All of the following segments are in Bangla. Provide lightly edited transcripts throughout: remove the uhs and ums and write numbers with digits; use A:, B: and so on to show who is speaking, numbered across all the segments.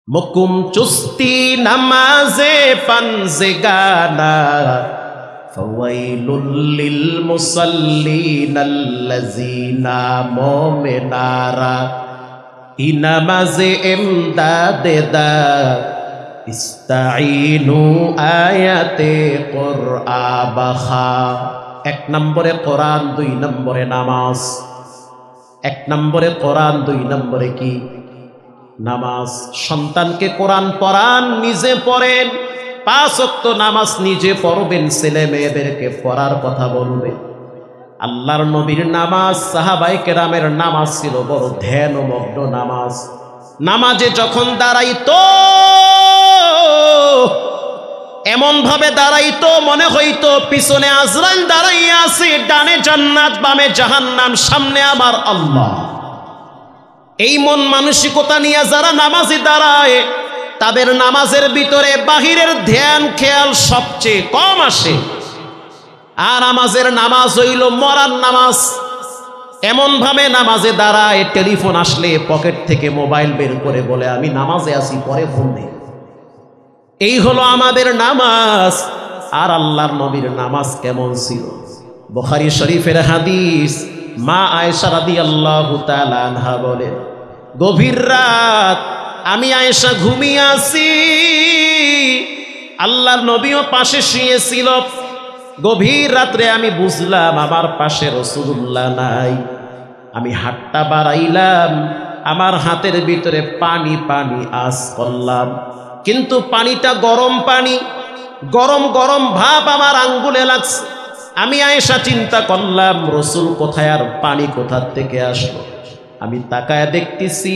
A: মুকুম চুস্তি নামাজে পানজেগানা ফাওয়াইলুল লিল মুসাল্লিনাল্লাযিনা মুমিনারা ই নামাজে ইমদাদে দা ইস্তাঈনু আয়াতে কুরআবাখা। এক নম্বরে কোরআন, দুই নম্বরে নামাজ। এক নম্বরে কোরআন, দুই নম্বরে কি? নামাজ। সন্তানকে কোরআন পড়ান, নিজে পড়েন। 5 ওয়াক্ত নামাজ নিজে পড়বেন, ছেলে মেয়েদেরকে পড়ার কথা বলবেন। আল্লাহর নবীর নামাজ, সাহাবায়ে কেরামের নামাজ ছিল বড় ধ্যানমগ্ন নামাজ। নামাজে যখন দাঁড়াইতো এমন ভাবে দাঁড়াইতো মনে হইতো পিছনে আজরাইল দাঁড়াইয়া আছে, ডানে জান্নাত বামে জাহান্নাম, সামনে আমার আল্লাহ। এই মন মানসিকতা নিয়ে যারা নামাজে দাঁড়ায় তাদের নামাজের ভিতরে বাহিরের ধ্যান খেয়াল সবচেয়ে কম আসে। আর আমাদের নামাজ হইল মরার নামাজ। এমন ভাবে নামাজে দাঁড়ায় টেলিফোন আসলে পকেট থেকে মোবাইল বের করে বলে আমি নামাজে আছি, পরে ফোন নেই। এই হলো আমাদের নামাজ। আর আল্লাহর নবীর নামাজ কেমন ছিল? বুখারী শরীফের হাদিস, মা আয়েশা রাদিয়াল্লাহু তাআলা আনহা বলেন, গভীর রাত আমি আয়েশা ঘুমিয়ে আছি, আল্লাহর নবীও পাশে শুয়েছিল। গভীর রাত্রে আমি বুঝলাম আমার পাশে রাসূলুল্লাহ নাই। আমি হাতটা বাড়াইলাম, আমার হাতের ভিতরে পানি পানি আস করলাম, কিন্তু পানিটা গরম পানি, গরম গরম ভাব আমার আঙ্গুলে লাগছে। আমি আয়েশা চিন্তা করলাম রাসূল কোথায়, আর পানি কোথা থেকে আসলো? আমি তাকায় দেখতেছি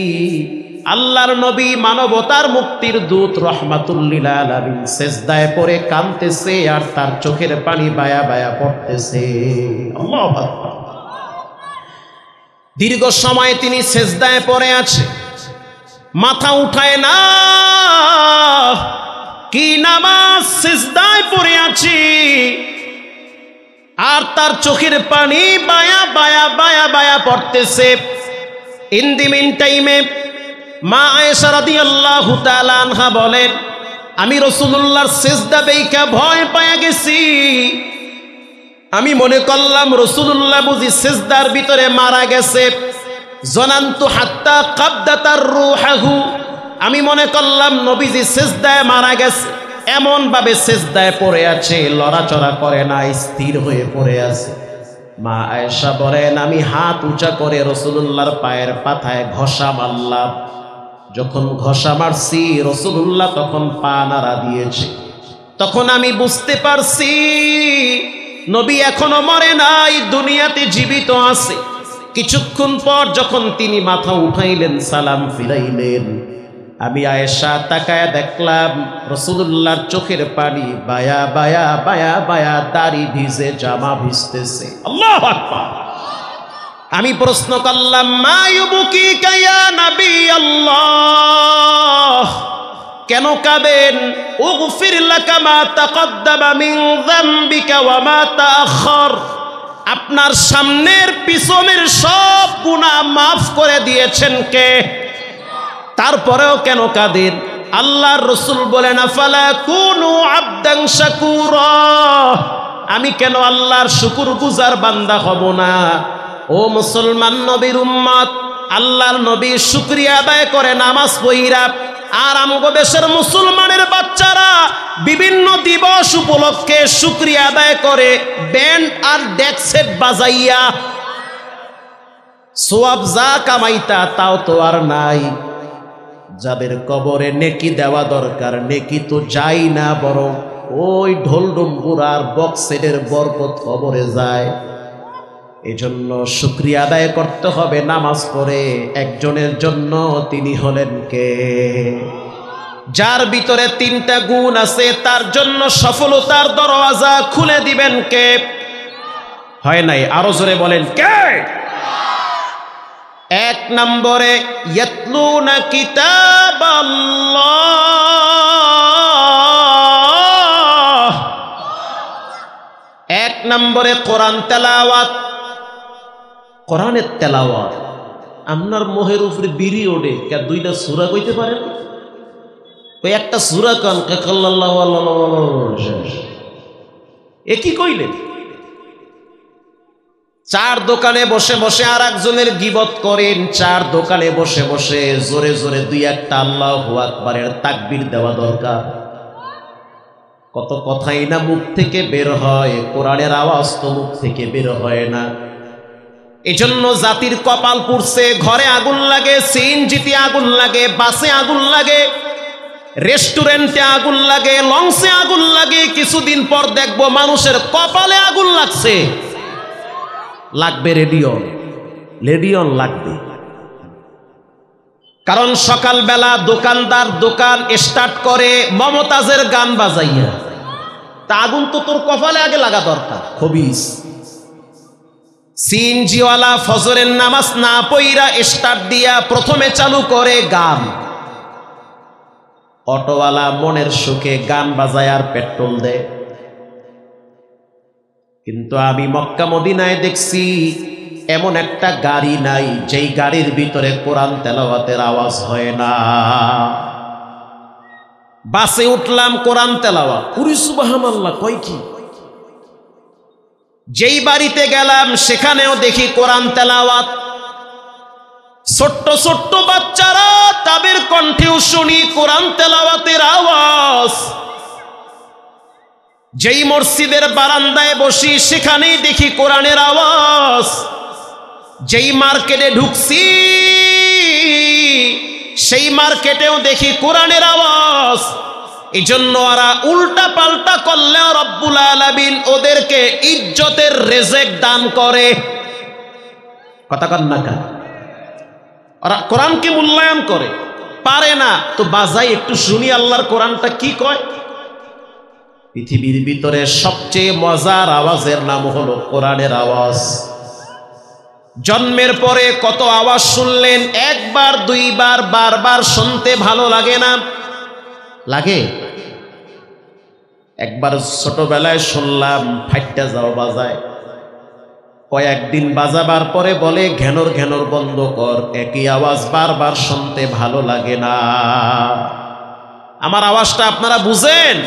A: আল্লাহর নবী মানবতার মুক্তির দূত রহমাতুল লিল আলামিন সিজদায় পড়ে কাঁদতেছে, আর তার চোখের পানি বায়া বায়া পড়তেছে। আল্লাহু আকবার। দীর্ঘ সময় তিনি সিজদায় পড়ে আছে, মাথা উঠায় না। কি নামাজ, সিজদায় পড়ে আছি, আর তার চোখের পানি বায়া বায়া বায়া বায়া পড়তেছে। ইন দি মিন টাইমে মা আয়েশা রাদিয়াল্লাহু তাআলা আনহা বলেন, আমি রাসূলুল্লাহর সিজদা দেইখা ভয় পেয়ে গেছি। আমি মনে করলাম রাসূলুল্লাহ বুঝি সিজদার ভিতরে মারা গেছে। জনান্তু হাত্তা কাবদাতার রূহাহু, আমি মনে করলাম নবীজি সিজদায় মারা গেছে। এমন ভাবে সিজদায় পড়ে আছে, লড়াচড়া করে না, স্থির হয়ে পড়ে আছে। মা আয়েশা বলেন, আমি হাত উঁচা করে রাসূলুল্লাহর পায়ের পাতায় ঘষা মারলাম। যখন ঘষা মারছি রাসূলুল্লাহ তখন পা নাড়া দিয়েছে। তখন আমি বুঝতে পারছি নবী এখনো মরে নাই, দুনিয়াতে জীবিত আছে। কিছুক্ষণ পর যখন তিনি মাথা উঠাইলেন, সালাম ফিরাইলেন, আমি আয়েশা তাকায়া দেখলাম রাসূলুল্লাহর চোখের পানি বায়া বায়া বায়া বায়া, দাড়ি ভিজে, জামা ভিজতেছে। আল্লাহু আকবার। আমি প্রশ্ন করলাম, মা ইউবকিকা ইয়া নবী আল্লাহ, কেন কাঁদেন? উগফির লাকা মা তাকদ্দামা মিন যামবিকা ওয়া মা তাআখার, আপনার সামনের পিছনের সব গুনাহ মাফ করে দিয়েছেন কে? তারপরেও কেন কাঁদেন? আল্লাহর রাসূল বলেন, আফালা কুনু আবদান শাকুরা, আমি কেন আল্লাহর শুকরগুজার বান্দা হব না? ও মুসলমান নবীর উম্মত, আল্লাহর নবী শুকরিয়া আদায় করে নামাজ পড়িরা। আর আমগো দেশের মুসলমানের বাচ্চারা বিভিন্ন দিবস উপলক্ষে শুকরিয়া আদায় করে ব্যান্ড আর ডেক সেট বাজাইয়া। সওয়াব যা কামাইতা তাও তো আর নাই। যাদের কবরে নেকি দেওয়া দরকার, নেকি তো যাই না, বরং ওই ঢোল ডম্বুরার বক্সের বরকত কবরে যায়। এজন্য শুকরিয়া আদায় করতে হবে নামাজ পড়ে একজনের জন্য। তিনি হলেন কে? যার ভিতরে 3টা গুণ আছে, তার জন্য সফলতার দরওয়াজা খুলে দিবেন কে? হয় নাই? আরো জোরে বলেন কে? 1 নম্বরে ইয়াতলুনা কিতাবাল্লাহ, 1 নম্বরে কোরআন তেলাওয়াত। কোরআনের তেলাওয়াত। আপনার মোহের উপরে বিড়ি ওঠে, 2টা সূরা কইতে পারেন? ওই একটা সূরা কান কাল্লাল্লাহু এ কি কইলেন? চার দোকানে বসে বসে আর একজনের গীবত করেন, চার দোকানে বসে বসে জোরে জোরে দুই একটা আল্লাহু আকবারের তাকবীর দেওয়া দরকার। কত কথাই না মুখ থেকে বের হয়, কোরআনের আওয়াজ তো মুখ থেকে বের হয় না। এজন্য জাতির কপাল পুড়ছে, ঘরে আগুন লাগে, সিএনজিতে আগুন লাগে, বাসে আগুন লাগে, রেস্টুরেন্টে আগুন লাগে, লঞ্চে আগুন লাগে। কিছুদিন পর দেখবো মানুষের কপালে আগুন লাগছে। লাগবে রেডিয়ন লাগবে। কারণ সকালবেলা দোকানদার দোকান স্টার্ট করে মমতাজের গান বাজাইয়া, তা আগুন তো তোর কপালে আগে লাগা দরকার। খবিস সিএনজিওয়ালা ফজরের নামাজ না পইরা স্টার্ট দিয়া প্রথমে চালু করে গান। অটোওয়ালা মনের সুখে গান বাজায় আর পেট্রোল দেয়। কিন্তু আমি মক্কা মদিনায় দেখছি এমন একটা গাড়ি নাই যেই গাড়ির ভিতরে কোরআন তেলাওয়াতের আওয়াজ হয় না। বাসে উঠলাম, কোরআন তেলাওয়াত, পুরি সুবহানাল্লাহ কয় কি। যেই বাড়িতে গেলাম সেখানেও দেখি কোরআন তেলাওয়াত। ছোট্ট ছোট্ট বাচ্চারা তাদের কণ্ঠেও শুনি কোরআন তেলাওয়াতের আওয়াজ। যেই মসজিদের বারান্দায় বসি সেখানেই দেখি কোরআনের আওয়াজ। যেই মার্কেটে ঢুকছি সেই মার্কেটেও দেখি কোরআনের আওয়াজ। এই জন্য ওরা উল্টা পাল্টা করলেও রব্বুল আলামিন ওদেরকে ইজ্জতের রেজেক দান করে। কথা কন না কেন? ওরা কোরআনকে মূল্যায়ন করে, পারে না তো বাজাই একটু শুনি আল্লাহর কোরআনটা কি কয়। পৃথিবীর ভিতরে সবচেয়ে মজার আওয়াজের নাম হলো কোরআনের আওয়াজ। জন্মের পরে কত আওয়াজ শুনলেন, একবার দুইবার বারবার শুনতে ভালো লাগে না? লাগে। একবার ছোটবেলায় শুনলাম ফাইটটা যাও বাজায়, কয়েকদিন বাজাবার পরে বলে ঘ্যানর ঘ্যানর বন্ধ কর, একই আওয়াজ বারবার শুনতে ভালো লাগে না। আমার আওয়াজটা আপনারা বুঝেন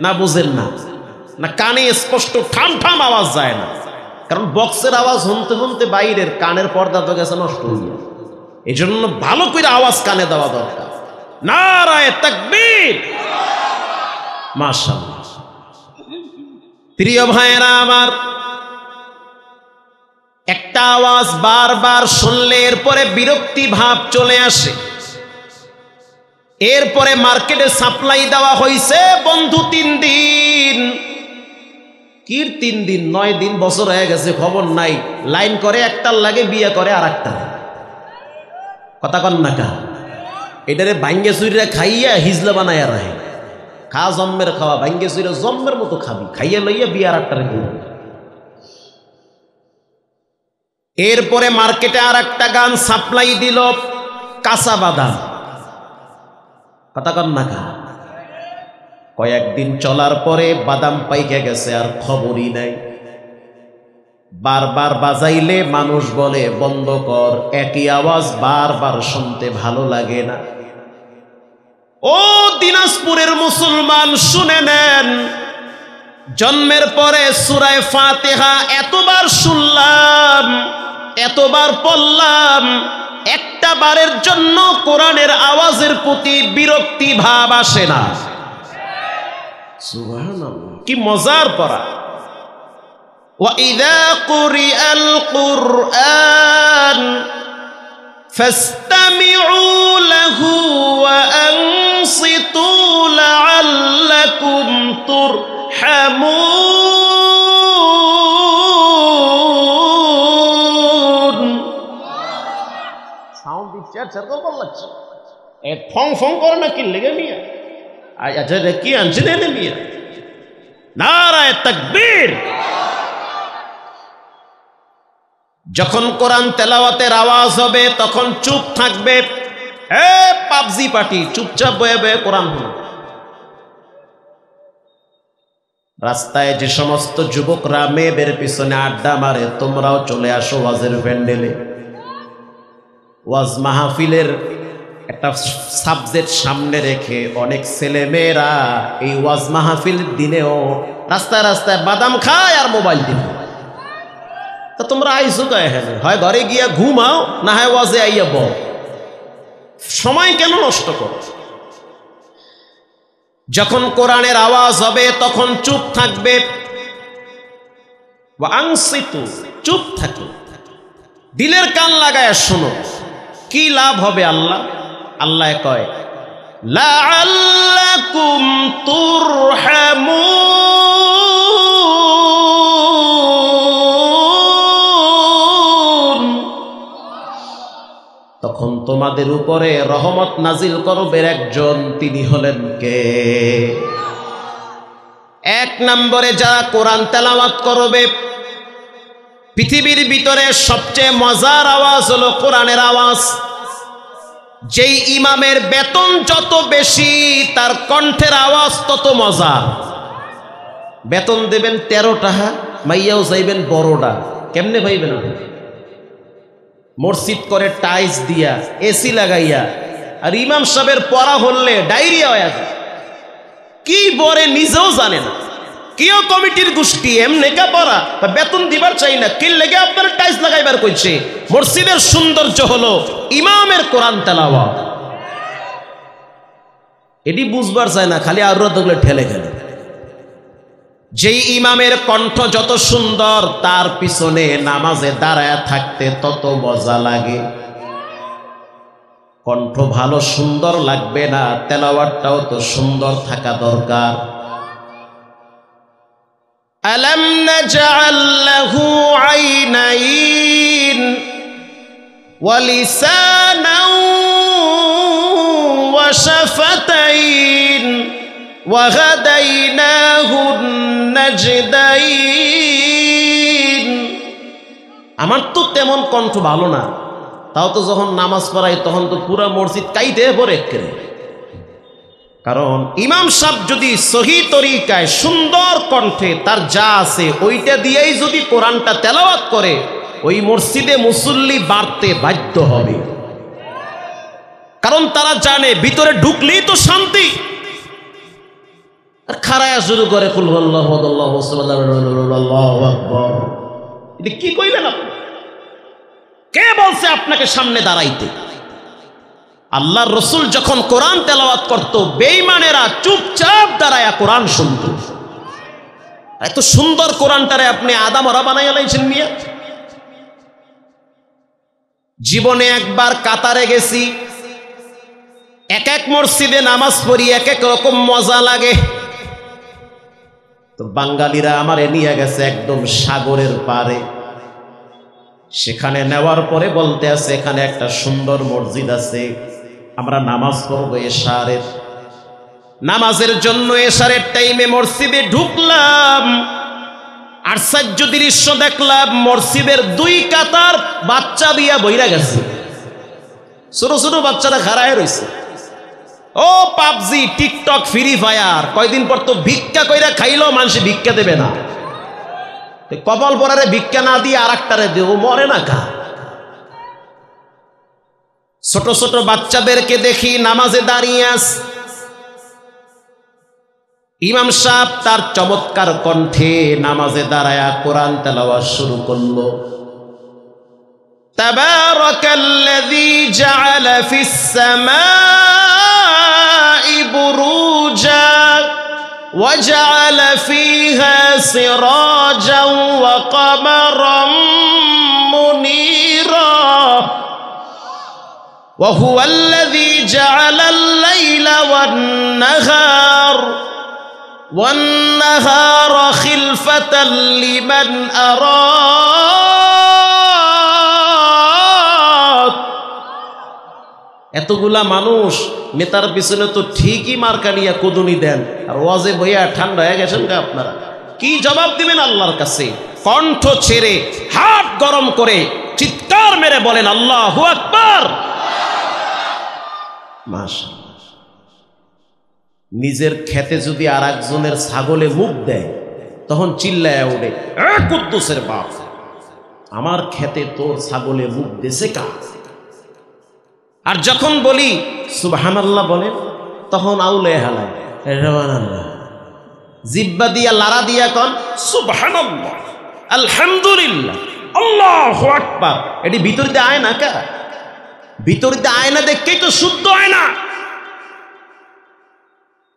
A: না বুঝেন না? না কানে স্পষ্ট ঠাম ঠাম আওয়াজ যায় না? কারণ বক্সের আওয়াজ শুনতে শুনতে বাইরের কানের পর্দা তো গেছে নষ্ট হয়ে। এই জন্য ভালো করে আওয়াজ কানে দেওয়া দরকার। নারায়ে তাকবীর, মাশাআল্লাহ। প্রিয় ভাইয়েরা আমার, একটা আওয়াজ বারবার শুনলে এরপরে বিরক্তি ভাব চলে আসে। এরপরে মার্কেটে সাপ্লাই দেওয়া হয়েছে বন্ধু 3 দিন। কি 3 দিন? 9 দিন, বছর হয়ে গেছে, খবর নাই। লাইন করে একটার লাগে, বিয়ে করে আর একটা। কথা কন না কা? এটারে ভাঙ্গে চুরিরা খাইয়া হিজলা বানাইয়া রাখে। খা জন্মের খাওয়া, ভাঙ্গে চুরিরা জন্মের মতো খাবি, খাইয়া লইয়া বিয়ে আর একটা রেখে। এরপরে মার্কেটে আর একটা গান সাপ্লাই দিল, কাঁচা বাদাম। কথা কন না কা? কয়েকদিন চলার পরে বাদাম পাইকে গেছে, আর খবরই নাই। বারবার বাজাইলে মানুষ বলে বন্ধ কর, একই আওয়াজ বারবার শুনতে ভালো লাগে না। ও দিনাজপুরের মুসলমান শুনে নেন, জন্মের পরে সূরা ফাতিহা এতবার শুনলাম, এতবার পড়লাম, একটা বারের জন্য কোরআনের আওয়াজের প্রতি বিরক্তি ভাব আসে না। সুবহানাল্লাহ, কি মজার পড়া। وَإِذَا قُرِئَ الْقُرْآنُ فَاسْتَمِعُوا لَهُ وَأَنصِتُوا لَعَلَّكُمْ تُرْحَمُونَ। সাউন্ড দিচ্ছে, আচ্ছা তো ভালো লাগছে। এ ফং ফং করে না কি লেগে মিয়া? আচ্ছা কি আনছে না মিয়া? নারায়ে তাকবীর। যখন কোরআন তেলাওয়াতের আওয়াজ হবে তখন চুপ থাকবে। এ পাবজি পার্টি, চুপচাপ বয়ে বয়ে কোরআন শোনো। রাস্তায় যে সমস্ত যুবকরা মেয়েদের পিছনে আড্ডা মারে, তোমরাও চলে আসো ওয়াজের প্যান্ডেলে। ওয়াজ মাহফিলের একটা সাবজেক্ট সামনে রেখে অনেক ছেলেমেয়েরা এই ওয়াজ মাহফিল দিনেও রাস্তায় রাস্তায় বাদাম খায় আর মোবাইল দিন। তা তোমরা আইসো গায়ে হয় ঘরে গিয়া ঘুমাও, না হয় ওয়াজে আইয়া বল। সময় কেন নষ্ট করো? যখন কোরআনের আওয়াজ হবে তখন চুপ থাকবে। আনসিতু, চুপ থাকো, দিলের কান লাগায় শোনো। কি লাভ হবে? আল্লাহ কয় লাআল্লাকুম তুরহামুন, তখন তোমাদের উপরে রহমত নাজিল করবেন একজন, তিনি হলেন কে? এক নম্বরে যারা কোরআন তেলাওয়াত করবে, পৃথিবীর ভিতরে সবচেয়ে মজার আওয়াজ হলো কোরআনের আওয়াজ। যেই ইমামের বেতন যত বেশি, তার কণ্ঠের আওয়াজ তত মজার। বেতন দেবেন 13 টাকা, মাইয়াও চাইবেন বড়টা। কেমনে ভাইবেন? মসজিদ করে টাইলস দিয়া, এসি লাগাইয়া, আর ইমাম সাহেবের পড়া হলে ডায়রিয়া হয়ে যায়। কি বলে নিজেও জানে না। কিও কমিটির গোষ্ঠী এমনি কা পড়া, বেতন দিবার চাই না, কি লেগে আপনার টাইলস লাগাইবার কইছে? মসজিদের সৌন্দর্য হলো ইমামের কোরআন তেলাওয়াত। এটি বুঝবার চায় না, খালি আর দগলে ঠেলে গেলে। যেই ইমামের কণ্ঠ যত সুন্দর, তার পিছনে নামাজে দাঁড়ায় থাকতে তত মজা লাগে। কণ্ঠ ভালো সুন্দর লাগবে না, তেলাওয়াতটাও তো সুন্দর থাকা দরকার। আলাম নাজআল লাহু আইনাইন ওয়া লিসানান ওয়া শাফাতাইন ওয়া হাদাইনাহুন নাজদাইন। আমার তো তেমন কণ্ঠ ভালো না, তাও তো যখন নামাজ পড়াই তখন তো পুরা মসজিদ কাইতে পড়ে। কারণ ইমাম সাহেব যদি সহি তরিকায় সুন্দর কণ্ঠে তার যা আছে ওইটা দিয়েই যদি কোরআনটা তেলাওয়াত করে, ওই মসজিদে মুসল্লি বাড়তে বাধ্য হবে। কারণ তারা জানে ভিতরে ঢুকলেই তো শান্তি। আর খারায়া শুরু করে কুল আল্লাহু আল্লাহু আল্লাহু আকবার। এটা কি কইলেন আপনি? কে বলছে আপনাকে সামনে দাঁড়াইতে? আল্লাহর রসুল যখন কোরআন তেলাওয়াত করত, বেঈমানেরা চুপচাপ দাঁড়ায়া কোরআন শুনত। এত সুন্দর কোরআনটারে আপনি আদামরা বানাইয়া লাইছেন মিয়া। জীবনে একবার কাতারে গেছি, এক এক মসজিদে নামাজ পড়ি, এক এক রকম মজা লাগে। তো বাঙালিরা আমারে নিয়ে গেছে একদম সাগরের পারে। সেখানে নেওয়ার পরে বলতে আছে এখানে একটা সুন্দর মসজিদ আছে, আমরা নামাজ পড়বো এশারের। নামাজের জন্য এশারের টাইমে মসজিদে ঢুকলাম, আশ্চর্য দৃশ্য দেখলাম। মসজিদের 2 কাতার বাচ্চা দিয়া বইরা গেছে, ছোট ছোট বাচ্চারা খাড়ায় রয়েছে। ও পাবজি, টিকটক, ফ্রি ফায়ার, কয়দিন পর তো ভিক্ষা কইরা খাইলেও মানুষ ভিক্ষা দেবে না। কপাল পরারে ভিক্ষা না দিয়ে আর একটারে দেও, মরে না কা। ছোট ছোট বাচ্চাদেরকে দেখি নামাজে দাঁড়িয়ে আছে। ইমাম সাহেব তার চমৎকার কণ্ঠে নামাজে দাঁড়ায়া কোরআন তেলাওয়াত শুরু করলো। তাবারাকাল্লাযী জাআলা ফিস সামাই বুরুজা ওয়া জাআলা ফীহা সিরাজাও ওয়া কমারাম মুনীরা ওয়া হুয়াল্লাযী জাআলাল লাইলা ওয়ান নাহারা খিলফাতাল লিমান আরাদ। এতগুলা মানুষ নেতার পিছনে তো ঠিকই মার্কা নিয়ে কুদুনি দেন, আর ওয়াজে বইয়া ঠান্ডা হয়ে গেছেন কা আপনারা? কি জবাব দিবেন আল্লাহর কাছে? কণ্ঠ ছেড়ে হাত গরম করে চিৎকার মেরে বলেন আল্লাহু আকবার। মাশাআল্লাহ। নিজের খেতে যদি আর একজনের ছাগলে মুখ দেয়, তখন চিল্লায় ওঠে, কুদ্দুসের বাপ, আমার খেতে তোর ছাগলে মুখ দেশে কা? আর যখন বলি সুবহানাল্লাহ বলেন, তখন আউলে হালায় সুবহানাল্লাহ, জিব্বা দিয়া লারা দিয়া কন সুবহানাল্লাহ, আলহামদুলিল্লাহ, আল্লাহু আকবার। এটি ভিতরিতে আয় না কা, ভিতরিতে আয় না দেখেই তো শুদ্ধ হয় না।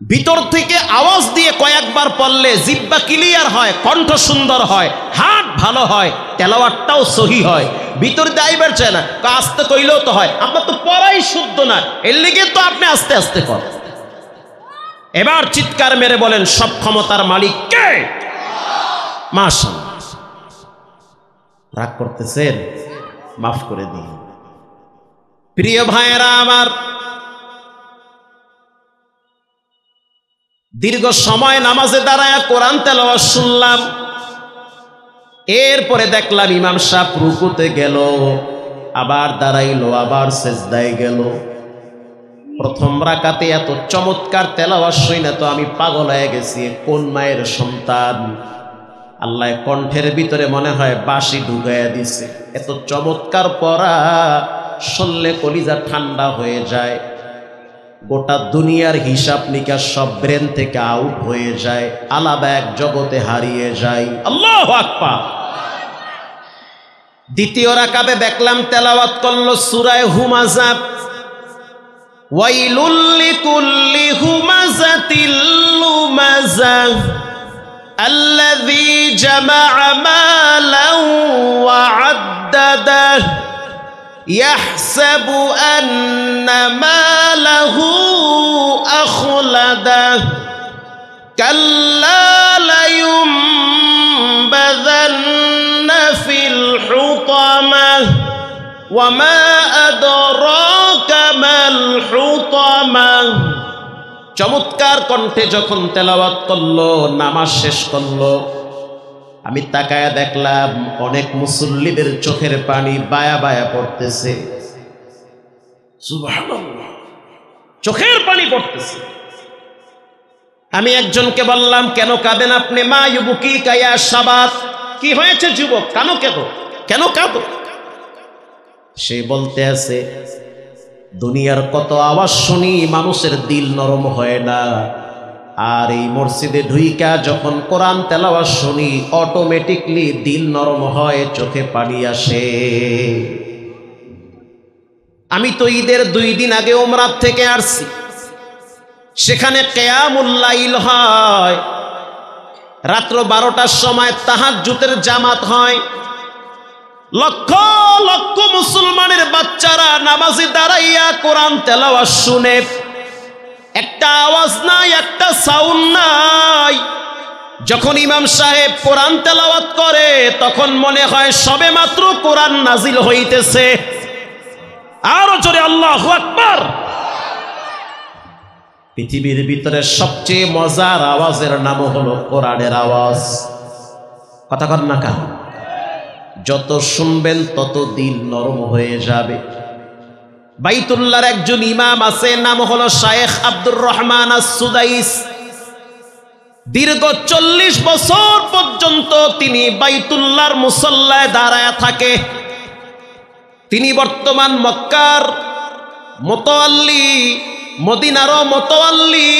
A: ভিতর থেকে আওয়াজ দিয়ে কয়েকবার পড়লে জিব্বা ক্লিয়ার হয়, কণ্ঠ সুন্দর হয়, হাত ভালো হয়, তেলাওয়াতটাও সহি হয়। ভিতর দিয়ে আইবার চায় না, আস্তে কইলেও তো হয়। আপনার তো পড়াই শুদ্ধ না, এর লিগে তো আপনি আস্তে আস্তে করেন। এবার চিৎকার মেরে বলেন সব ক্ষমতার মালিক কে? মাশাআল্লাহ। রাগ করতেছেন, মাফ করে দিন। প্রিয় ভাইয়েরা আমার, দীর্ঘ সময় নামাজে দাঁড়ায় কোরআন তেলাওয়াত শুনলাম। এরপরে দেখলাম ইমাম সাহেব রুকুতে গেল, আবার দাঁড়াইলো, আবার সেজদায় গেল। প্রথম রাকাতে এত চমৎকার তেলাওয়াত শুনে তো আমি পাগল হয়ে গেছি। কোন মায়ের সন্তান! আল্লাহ কণ্ঠের ভিতরে মনে হয় বাঁশি ঢুকাইয়া দিছে। এত চমৎকার পড়া শুনলে কলিজা ঠান্ডা হয়ে যায়। গোটা দুনিয়ার হিসাব নিকাশ সব ব্রেন থেকে আউট হয়ে যায়, আলাদা এক জগতে হারিয়ে যায়। আল্লাহু আকবার। দ্বিতীয় রাকাতে দেখলাম তেলাওয়াত করলো সূরা হুমাযা, ওয়াইলুল লিকুল্লি হুমাযাতিল লুমাযা আল্লাযী জামাআ মালান ওয়া আদ্দাদা ইয়াহসাবু আন্না মালাহু আখলাদা কাল্লা লায়ুমবাযান্না ফিল হুতামাহ ওয়া মা আদরাকা মাল হুতামাহ। চমৎকার কণ্ঠে যখন তেলাওয়াত করলো, নামাজ শেষ করলো, আমি তাকায়া দেখলাম অনেক মুসল্লিদের চোখের পানি বায়া বায়া পড়তেছে। সুবহানাল্লাহ, চোখের পানি পড়তেছে। আমি একজনকে বললাম, কেন কাঁদেন আপনি? মা ইউবকিকা ইয়া শাবাব, কি হয়েছে যুবক, কেন কাঁদো? সে বলতে আছে, দুনিয়ার কত আওয়াজ শুনি, মানুষের দিল নরম হয় না, আর এই মসজিদে ঢুইকা যখন কোরআন তেলাওয়াত শুনি অটোমেটিকলি দিল নরম হয়, চোখে পানি আসে। আমি তো ঈদের 2 দিন আগে উমরা থেকে আসছি, সেখানে কিয়ামুল লাইল হয়, রাত্র 12টার সময় তাহাজ্জুদের জামাত হয়। লক্ষ লক্ষ মুসলমানের বাচ্চারা নামাজে দাঁড়াইয়া কোরআন তেলাওয়াত শুনে, একটা আওয়াজ নাই, একটা সাউন্ড নাই। যখন ইমাম সাহেব কোরআন তেলাওয়াত করে তখন মনে হয় সবে মাত্র কোরআন নাজিল হইতেছে। আরো জোরে আল্লাহু আকবার। পৃথিবীর ভিতরে সবচেয়ে মজার আওয়াজের নাম হলো কোরআনের আওয়াজ। কথা কর না কেন? যত শুনবেন তত দিল নরম হয়ে যাবে। বাইতুল্লাহর একজন ইমাম আছে, নাম হলো শায়েখ আব্দুর রহমান আস-সুদাইস। দীর্ঘ 40 বছর পর্যন্ত তিনি বাইতুল্লাহর মুসল্লায় দাঁড়ায় থাকে। তিনি বর্তমান মক্কার মুতাওয়াল্লি, মদিনারও মুতাওয়াল্লি।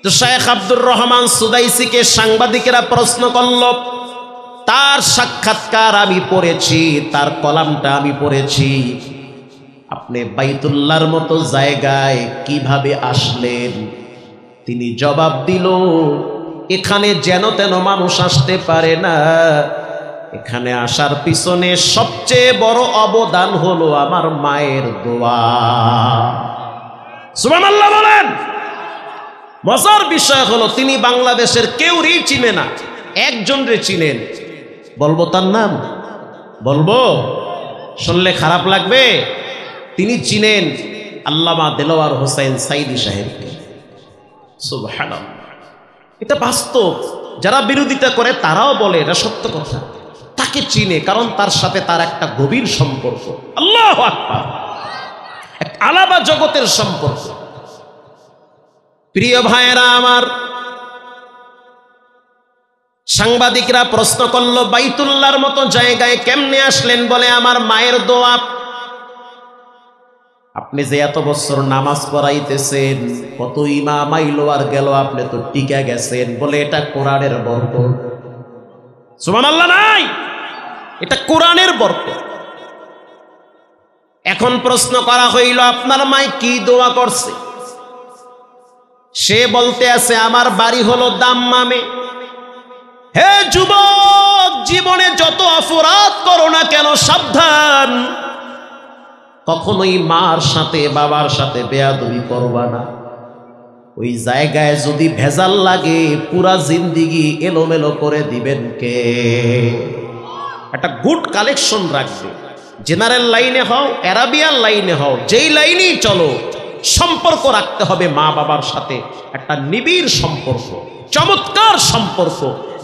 A: তো শায়েখ আব্দুর রহমান সুদাইসিকে সাংবাদিকেরা প্রশ্ন করল, তার সাক্ষাৎকার আমি পড়েছি, তার কলামটা আমি পড়েছি, আপনি বাইতুল্লাহর মতো জায়গায় কিভাবে আসলেন? তিনি জবাব দিল, এখানে যেন তেন মানুষ আসতে পারে না, এখানে আসার পিছনে সবচেয়ে বড় অবদান হলো আমার মায়ের দোয়া। সুবহানাল্লাহ বলেন। মজার বিষয় হলো তিনি বাংলাদেশের কেউরই চিনে না, একজনরে চিনেন। বলবো তার নাম? বলবো? শুনলে খারাপ লাগবে? তিনি চিনেন আল্লামা দেলোয়ার হোসেন সাইদি সাহেবকে। সুবহানাল্লাহ, এটা বাস্তব। যারা বিরোধিতা করে তারাও বলে এটা সত্য কথা। তাকে চিনে, কারণ তার সাথে তার একটা গভীর সম্পর্ক। আল্লাহু আকবার, এক আলাদা জগতের সম্পর্ক। প্রিয় ভাইয়েরা আমার, সাংবাদিকরা প্রশ্ন করলো, বাইতুল্লাহর মতো জায়গায় কেমনে আসলেন? বলে আমার মায়ের দোয়া। আপনি যে এত বছর নামাজ পড়াইতেছেন, কত ইমাম আইলো আর গেল, আপনি তো টিকা গেছেন বলে এটা কোরআনের বরকত। সুবহানাল্লাহ নাই, এটা কোরআনের বরকত। এখন প্রশ্ন করা হইল, আপনার মাই কি দোয়া করছে? সে বলতে আছে আমার বাড়ি হলো দাম্মামে। হে যুবক, জীবনে যত অপরাধ করো না কেন সাবধান, কখনোই মার সাথে বাবার সাথে বেয়াদবি করবা না। ওই জায়গায় যদি ভেজাল লাগে পুরা জিন্দিগি এলোমেলো করে দিবেন কে? একটা গুড কালেকশন রাখবে। জেনারেল লাইনে হও, অ্যারাবিয়ান লাইনে হও, যেই লাইনেই চলো, সম্পর্ক রাখতে হবে মা বাবার সাথে, একটা নিবিড় সম্পর্ক, চমৎকার সম্পর্ক,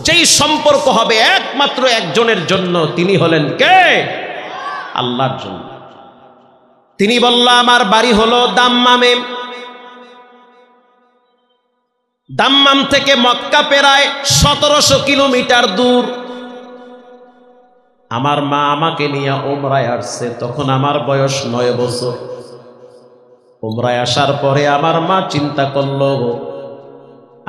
A: যেই সম্পর্ক হবে একমাত্র একজনের জন্য, তিনি হলেন কে? আল্লাহর জন্য। তিনি বলল আমার বাড়ি হলো দাম্মামে। দাম্মাম থেকে মক্কা প্রায় 1700 কিলোমিটার দূর। আমার মা আমাকে নিয়ে উমরায় আসছে, তখন আমার বয়স 9 বছর। উমরায় আসার পরে আমার মা চিন্তা করলো,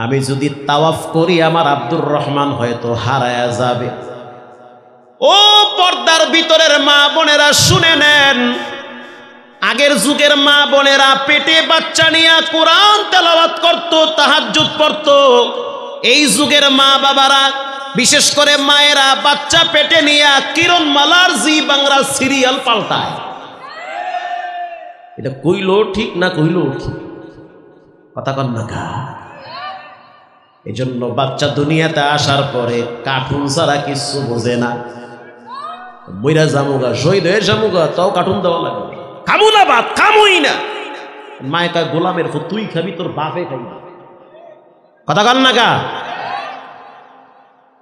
A: আমি যদি তাওয়াফ করি আমার আব্দুর রহমান হয়তো হারায়া যাবে। ও পর্দার ভিতরের মা বোনেরা শুনে নেন, আগের যুগের মা বোনেরা পেটে বাচ্চা নিয়ে কোরআন তেলাওয়াত করত, তাহাজ্জুদ পড়ত। এই যুগের মা বাবারা, বিশেষ করে মায়েরা, বাচ্চা পেটে নিয়ে কিরণমালার জি বাংলা সিরিয়াল পাল্টায়। এটা কইলো ঠিক না কইলো ঠিক? কথা কন না গা। এই জন্য বাচ্চা দুনিয়াতে আসার পরে কার্টুন ছাড়া কিছু বোঝে না। বইরা জামুগা, শহীদ হয়ে জামুগা, তাও কার্টুন দেওয়া লাগবে। খামু না ভাত, খামুই না। মায়ে কয় গোলামের ফুট, তুই খাবি, তোর বাপে খাবি। কথা কন না গা।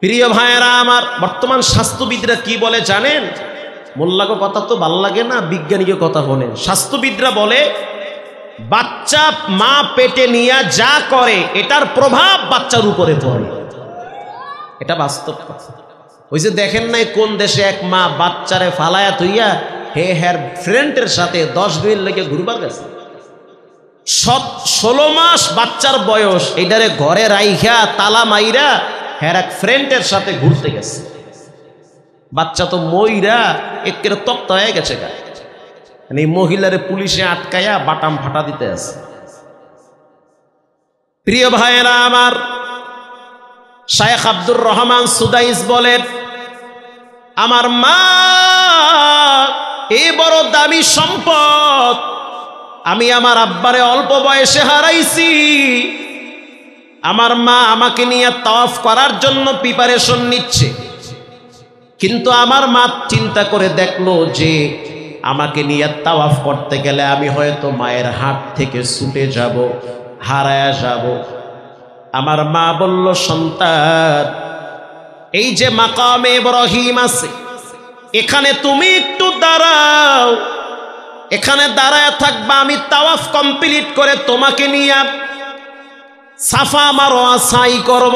A: প্রিয় ভাইয়েরা আমার, বর্তমান স্বাস্থ্যবিদরা কি বলে জানেন? মোল্লাকে কথা তো ভাল লাগে না, বিজ্ঞানীকে কথা বলেন। স্বাস্থ্যবিদরা বলে বাচ্চা মা পেটে নিয়ে যা করে এটার প্রভাব বাচ্চার উপরে পড়ে। এটা বাস্তব কথা। ওই যে দেখেন নাই কোন দেশে এক মা বাচ্চারে ফালায়া তুইয়া হের ফ্রেন্ডের সাথে 10 দিন লেগে ঘুরবার গেছে। 16 মাস বাচ্চার বয়স, এটারে ঘরে রাইখা তালা মাইরা হের এক ফ্রেন্ডের সাথে ঘুরতে গেছে। বাচ্চা তো মইরা একের তক্তা হয়ে গেছে গা। এই মহিলারে পুলিশে আটকায়া বাটাম ফাটা দিতে আছে। প্রিয় ভাইয়েরা আমার, শায়েখ আব্দুর রহমান সুদাইস বলেন আমার মা এই বড় দামি সম্পদ, আমি আমার আব্বারে অল্প বয়সে হারাইছি। আমার মা আমাকে নিয়ে তাওয়াফ করার জন্য প্রিপারেশন নিচ্ছে, কিন্তু আমার মা চিন্তা করে দেখলো যে আমাকে নিয়ে তাওয়াফ করতে গেলে আমি হয়তো মায়ের হাত থেকে ছুটে যাব, হারায়া যাব। আমার মা বলল সন্তান, এই যে মাকামে ইব্রাহিম আছে, এখানে তুমি একটু দাঁড়াও, এখানে দাঁড়ায় থাকবা, আমি তাওয়াফ কমপ্লিট করে তোমাকে নিয়ে সাফা মারওয়া সাই করব।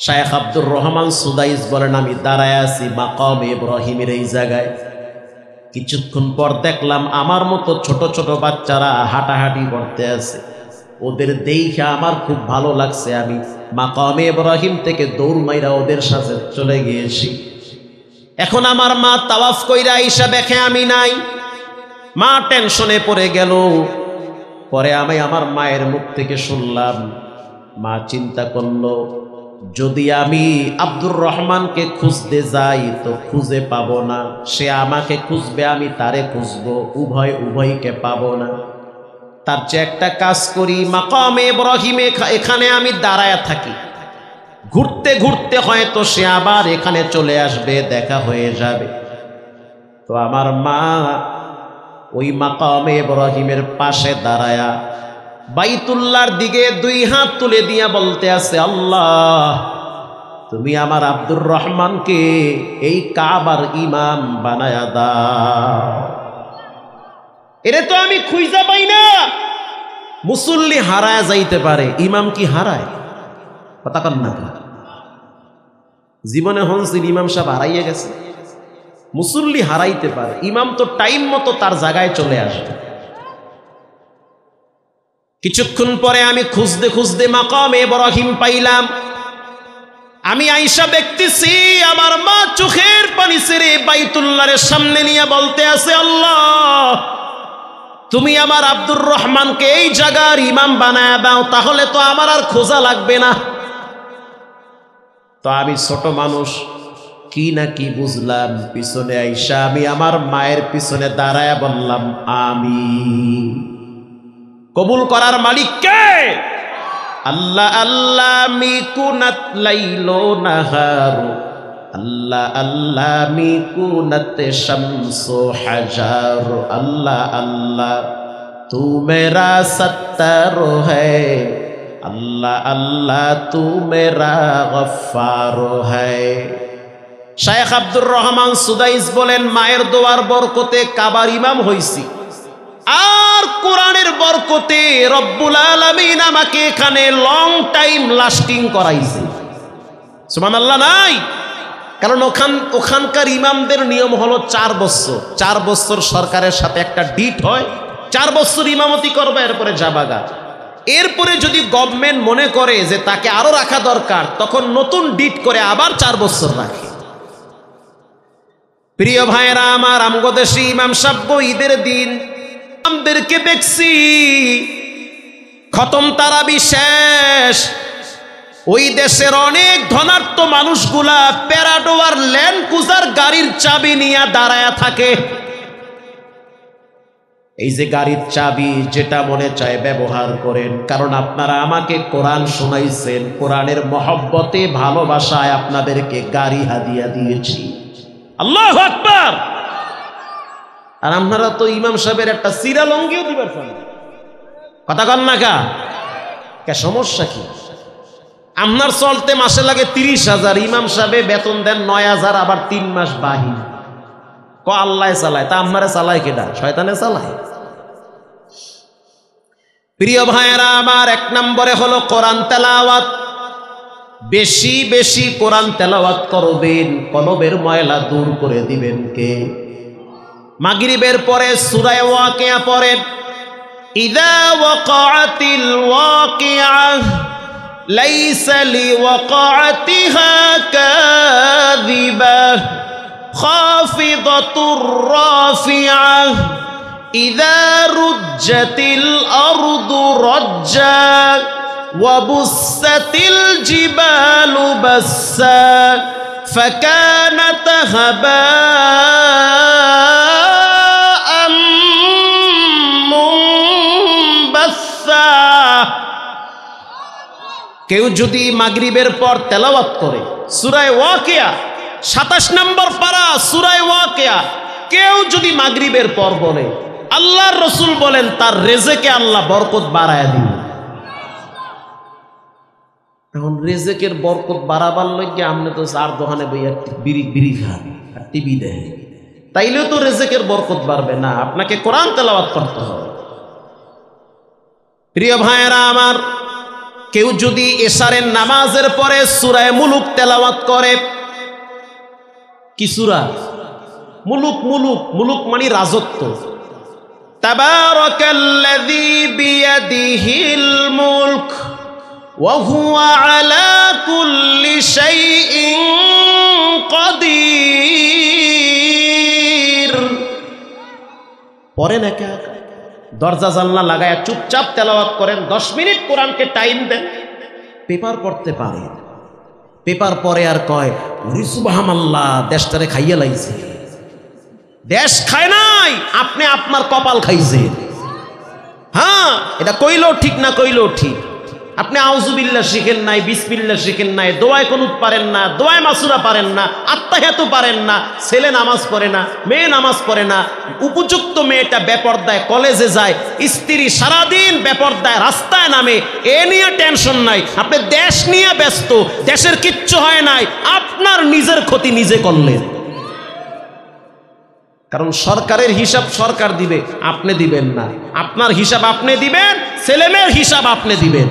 A: শায়েখ আব্দুর রহমান সুদাইস বলেন আমি দাঁড়ায় আছি মাকাম ইব্রাহিমের এই জায়গায়। কিছুক্ষণ পর দেখলাম আমার মতো ছোট ছোট বাচ্চারা হাঁটাহাঁটি করতে আছে। ওদের দেখে আমার খুব ভালো লাগছে। আমি মাকামে ইব্রাহিম থেকে দৌড় মাইরা ওদের সাথে চলে গিয়েছি। এখন আমার মা তাওয়াফ কইরা আইসা দেখে আমি নাই। মা টেনশনে পড়ে গেল। পরে আমি আমার মায়ের মুখ থেকে শুনলাম, মা চিন্তা করলো যদি আমি আব্দুর রহমানকে খুঁজতে যাই তো খুঁজে পাবো না, সে আমাকে খুঁজবে, আমি তারে খুঁজবো, উভয়কে পাবো না। তার চেয়ে একটা কাজ করি, মাকামে ইব্রাহিমে এখানে আমি দাঁড়ায় থাকি, ঘুরতে ঘুরতে হয়তো সে আবার এখানে চলে আসবে, দেখা হয়ে যাবে। তো আমার মা ওই মাকামে ইব্রাহিমের পাশে দাঁড়ায়া বাইতুল্লাহর দিকে 2 হাত তুলে দিয়া বলতে আছে, আল্লাহ তুমি আমার আব্দুর রহমানকে এই কাবার ইমাম বানায়া দাও। এরে তো আমি খুঁজা পাই না। মুসল্লি হারায় যাইতে পারে, ইমাম কি হারায়? কথা কন না। জীবনে হনসির ইমাম সাহেব হারাইয়া গেছে, মুসল্লি হারাইতে পারে, ইমাম তো টাইম মতো তার জায়গায় চলে আসবে। কিছুক্ষণ পরে আমি খুঁজতে খুঁজতে মাকামে ইব্রাহিম পাইলাম। আমি আয়েশা দেখতেছি আমার মা চোখের পানি ছেড়ে বাইতুল্লাহর সামনে নিয়ে বলতে আছে, আল্লাহ তুমি আমার আব্দুর রহমানকে এই জায়গার ইমাম বানায় দাও, তাহলে তো আমার আর খোঁজা লাগবে না। তো আমি ছোট মানুষ, কি না কি বুঝলাম, পিছনে আইসা আমি আমার মায়ের পিছনে দাঁড়ায় বললাম আমিন। কবুল করার মালিক কে? আল্লাহ আল্লাহ মিকুনাত লাইলো নাহারু, আল্লাহ আল্লাহ মিকুনাত শামসু হাজারু, আল্লাহ আল্লাহ তু মেরা সত্তার হ্যায়, আল্লাহ আল্লাহ তু মেরা গফফার হ্যায়। শায়েখ আব্দুর রহমান সুদাইস বলেন, মায়ের দোয়ার বরকতে কাবার ইমাম হইছি, আর কোরআনের বরকতে রব্বুল আলামিন আমাকে এখানে লং টাইম লাস্টিং করাইছে। সুবহানাল্লাহ নাই? কারণ ওখানকার ইমামদের নিয়ম হলো 4 বছর। 4 বছর সরকারের সাথে একটা ডিট হয়, 4 বছর ইমামতি করবে, এরপরে যাবাগা। এরপরে যদি গভর্নমেন্ট মনে করে যে তাকে আরো রাখা দরকার, তখন নতুন ডিট করে আবার 4 বছর রাখে। প্রিয় ভাইরা আমার, আমগো দেশে ইমাম সাহেব ঈদের দিন আমাদেরকে দেখছি খতম তারাবি শেষ, ওই দেশের অনেক ধনাঢ্য মানুষগুলা প্যারাডো আর ল্যান্ড ক্রুজার গাড়ির চাবি নিয়ে দাঁড়ায় থাকে। এই যে গাড়ির চাবি যেটা মনে চায় ব্যবহার করেন, কারণ আপনারা আমাকে কোরআন শোনাইছেন, কোরআনের মহব্বতে ভালোবাসায় আপনাদেরকে গাড়ি হাদিয়া দিয়েছি। আল্লাহু আকবার। আর আপনারা তো ইমাম সাহেবের একটা সিরা লঙ্গিও দিবার পারেন, কথা কন না কা? সমস্যা কি? আপনার চলতে মাসে লাগে 30,000, ইমাম সাহেবে বেতন দেন 9,000, আবার 3 মাস বাহির। আল্লাহ চালায়, তা আপনারা চালায় কেডা? শয়তানে চালায়। প্রিয় ভাইয়েরা আমার, 1 নম্বরে হলো কোরআন তেলাওয়াত। বেশি বেশি কোরআন তেলাওয়াত করবেন, কলবের ময়লা দূর করে দিবেন কে? মাগরিবের পরে সূরা ওয়াকিয়া পড়েন। ইযা ওয়াকাআতিল ওয়াকিআহ লাইসা লিওয়াকাআতিহা কাযিবাহ খাফিদাতুর রাফিআহ ইযা রুজ্জাতিল আরদু রাজ্জা ওয়া বুসাতিল জিবালু বাসসা ফাকানাত হাবাআম মুনবাসসা। কেউ যদি মাগরিবের পর তেলাওয়াত করে সূরা ওয়াকিয়া, 27 নম্বর পারা সূরা ওয়াকিয়া, কেউ যদি মাগরিবের পর বলে, আল্লাহর রাসূল বলেন তার রিজকে আল্লাহ বরকত বাড়ায় দিবে। এখন রিজকের বরকত বাড়াবার লইগে আপনি তো 4 দোকানে বইয়া বিড়ি খান আর টিভি দেখেন, তাইলেও তো রিজকের বরকত বাড়বে না। আপনাকে কোরআন তেলাওয়াত করতে হবে। প্রিয় ভাইয়েরা আমার, কেউ যদি এশারের নামাজের পরে সূরা মুলুক তেলাওয়াত করে, কি সূরা? মুলুক। মুলুক মুলুক মানে রাজত্ব। তাবারাকাল্লাযী বিয়াদিহিল মুলক ওয়া হুয়া আলা কুল্লি শাইইন কাদির। পড়েন একা একা, দরজা জানলা লাগায়া চুপচাপ তেলাওয়াত করেন। 10 মিনিট কোরআনকে টাইম দেন। পেপার পড়তে পারেন, পেপার পরে আর কয় ওরে সুবহানাল্লাহ, দেশটারে খাইয়া লাইছে। দেশ খায় নাই, আপনি আপনার কপাল খাইছে। হ্যাঁ, এটা কইলেও ঠিক না কইলেও ঠিক। আপনি আউযুবিল্লাহ শিখেন নাই, বিসমিল্লাহ শিখেন নাই, দোয়ায় কুনুত পারেন না, দোয়ায় মাসুরা পারেন না, আত্তাহিয়াতু পারেন না, ছেলে নামাজ পড়ে না, মেয়ে নামাজ পড়ে না, উপযুক্ত মেয়েটা বেপরদায় কলেজে যায়, স্ত্রী সারাদিন বেপরদায় রাস্তায় নামে, এ নিয়ে টেনশন নাই। আপনি দেশ নিয়ে ব্যস্ত, দেশের কিচ্ছু হয় নাই, আপনার নিজের ক্ষতি নিজে করলেন। কারণ সরকারের হিসাব সরকার দিবে, আপনি দিবেন না। আপনার হিসাব আপনি দিবেন, ছেলেমেয়ের হিসাব আপনি দিবেন।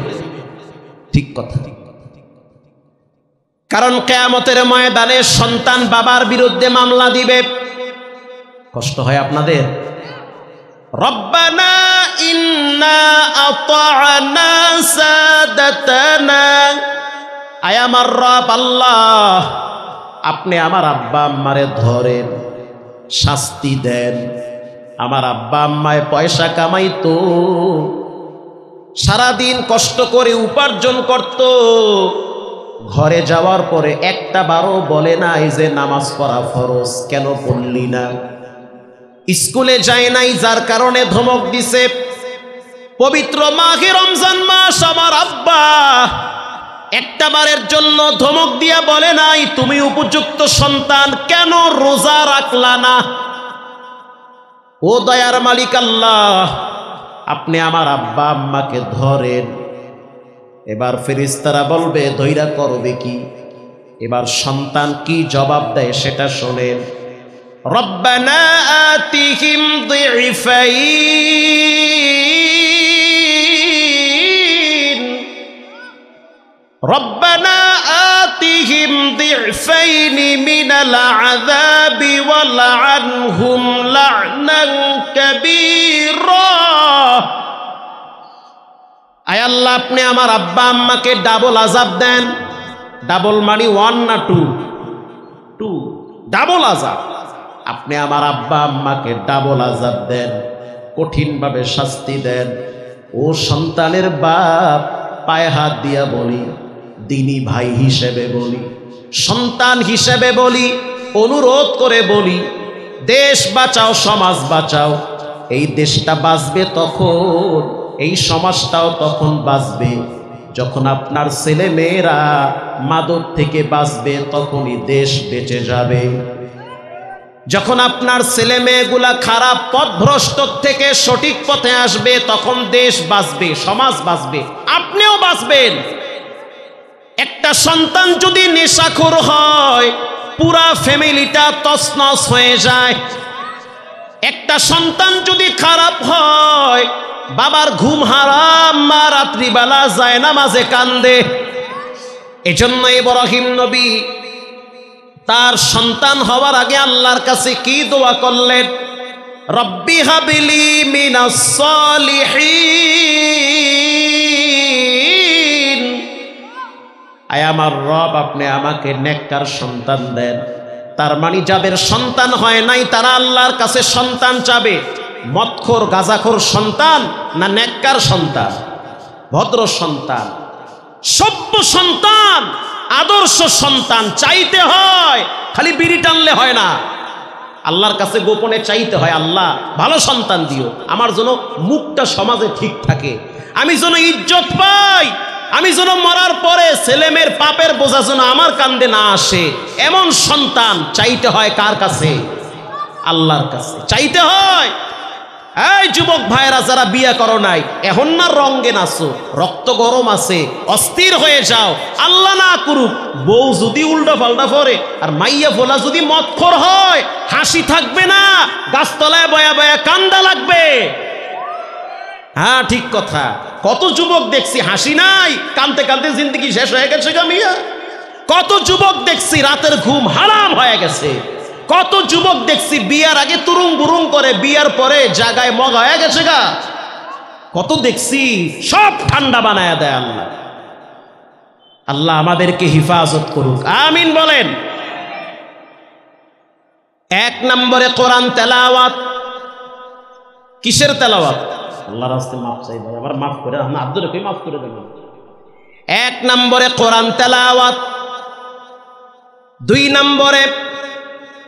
A: ঠিক কথা। কারণ কিয়ামতের ময়দানে সন্তান বাবার বিরুদ্ধে মামলা দিবে। কষ্ট হয় আপনাদের? রব্বানা ইন্না আতা'না সাদাতানা, আয় আমার রব আল্লাহ, আপনি আমার আব্বা আম্মারে ধরেন, শাস্তি দেন। আমার আব্বা আম্মায় পয়সা কামাইতো, সারাদিন কষ্ট করে উপার্জন করত, ঘরে যাওয়ার পরে একটা বারও বলে নাই যে নামাজ পড়া ফরজ, কেন পড়লি না? স্কুলে যায় নাই যার কারণে ধমক দিছে। পবিত্র মাহে রমজান মাস আমার আব্বা একটা বারের জন্য ধমক দিয়া বলে নাই তুমি উপযুক্ত সন্তান, কেন রোজা রাখলা না? ও দয়ার মালিক আল্লাহ, আপনি আমার আব্বা আম্মাকে ধরেন। এবার ফেরেশতারা বলবে ধৈর্য করবে কি? এবার সন্তান কি জবাব দেয় সেটা শোনেন। রব্বানা আতিহিম দিফাইন, রব্বানা আতিহিম দিফাইন মিনাল আযাবি ওয়ালআনহুম লা'নান কাবীরা। আয় আল্লাহ, আপনি আমার আব্বা আম্মাকে ডাবল আযাব দেন। ডাবল মানে 1 না 2? 2, ডাবল আযাব। আপনি আমার আব্বা আম্মাকে ডাবল আযাব দেন, কঠিনভাবে শাস্তি দেন। ও সন্তানের বাপ, পায়ে হাত দিয়া বলি, দিনী ভাই হিসেবে বলি, সন্তান হিসেবে বলি, অনুরোধ করে বলি, দেশ বাঁচাও, সমাজ বাঁচাও। এই দেশটা বাঁচবে তখন, এই সমাজটাও তখন বাঁচবে যখন আপনার ছেলে মেয়েরা মাদক থেকে বাঁচবে, তখনই দেশ বেঁচে যাবে। যখন আপনার ছেলে মেয়েগুলা খারাপ পথভ্রষ্ট থেকে সঠিক পথে আসবে, তখন দেশ বাঁচবে, সমাজ বাঁচবে, আপনিও বাঁচবেন। একটা সন্তান যদি নেশাখোর হয়, পুরা ফ্যামিলিটা তছনছ হয়ে যায়। একটা সন্তান যদি খারাপ হয়, বাবার ঘুম হারাম, মা রাত্রিবেলা যায় নামাজে কান্দে। এজন্য ইব্রাহিম নবী তার সন্তান হওয়ার আগে আল্লাহর কাছে কি দোয়া করলেন? রব্বি হাবিলি মিনাস সালিহিন, আয় আমার রব, আপনি আমাকে নেককার সন্তান দেন। তার মানে যাদের সন্তান হয় নাই তারা আল্লাহর কাছে সন্তান চাবে। মদখোর গাঁজাখোর সন্তান না নেককার সন্তান? ভদ্র সন্তান, সভ্য সন্তান, আদর্শ সন্তান চাইতে হয়, খালি বিড়ি টানলে হয় না। আল্লাহর কাছে গোপনে চাইতে হয়, আল্লাহ ভালো সন্তান দিও, আমার যেন মুখটা সমাজে ঠিক থাকে, আমি যেন ইজ্জত পাই, আমি যেন মরার পরে ছেলেমেয়ের পাপের বোঝা যেন আমার কান্দে না আসে। এমন সন্তান চাইতে হয় কার কাছে? আল্লাহর কাছে চাইতে হয়। এই যুবক ভাইরা যারা বিয়ে করো নাই, এখন না রঙ্গে নাচো, রক্ত গরম আছে, অস্থির হয়ে যাও, আল্লাহ না করুক বউ যদি উল্টা পাল্টা পরে আর মাইয়া ফোলা যদি মদখোর হয়, হাসি থাকবে না, গাছতলায় বয়া বয়া কান্দা লাগবে। হ্যাঁ ঠিক কথা। কত যুবক দেখছি হাসি নাই, কানতে কানতে জিন্দগি শেষ হয়ে গেছে গা মিয়া। কত যুবক দেখছি রাতের ঘুম হারাম হয়ে গেছে। কত যুবক দেখছি বিয়ার আগে তুরুং বুরুং করে, বিয়ার পরে জায়গায় মগা হয়ে গেছে গা। কত দেখছি, সব ঠান্ডা বানায়া দেয় আল্লাহ। আল্লাহ আমাদেরকে হিফাজত করুক, আমিন বলেন। 1 নম্বরে কোরআন তেলাওয়াত। কিসের তেলাওয়াত? আল্লাহর রাস্তায় মাফ চাই ভাই, আবার মাফ করে, আমরা আব্দুরকে মাফ করে দেবেন। 1 নম্বরে কোরআন তেলাওয়াত। 2 নম্বরে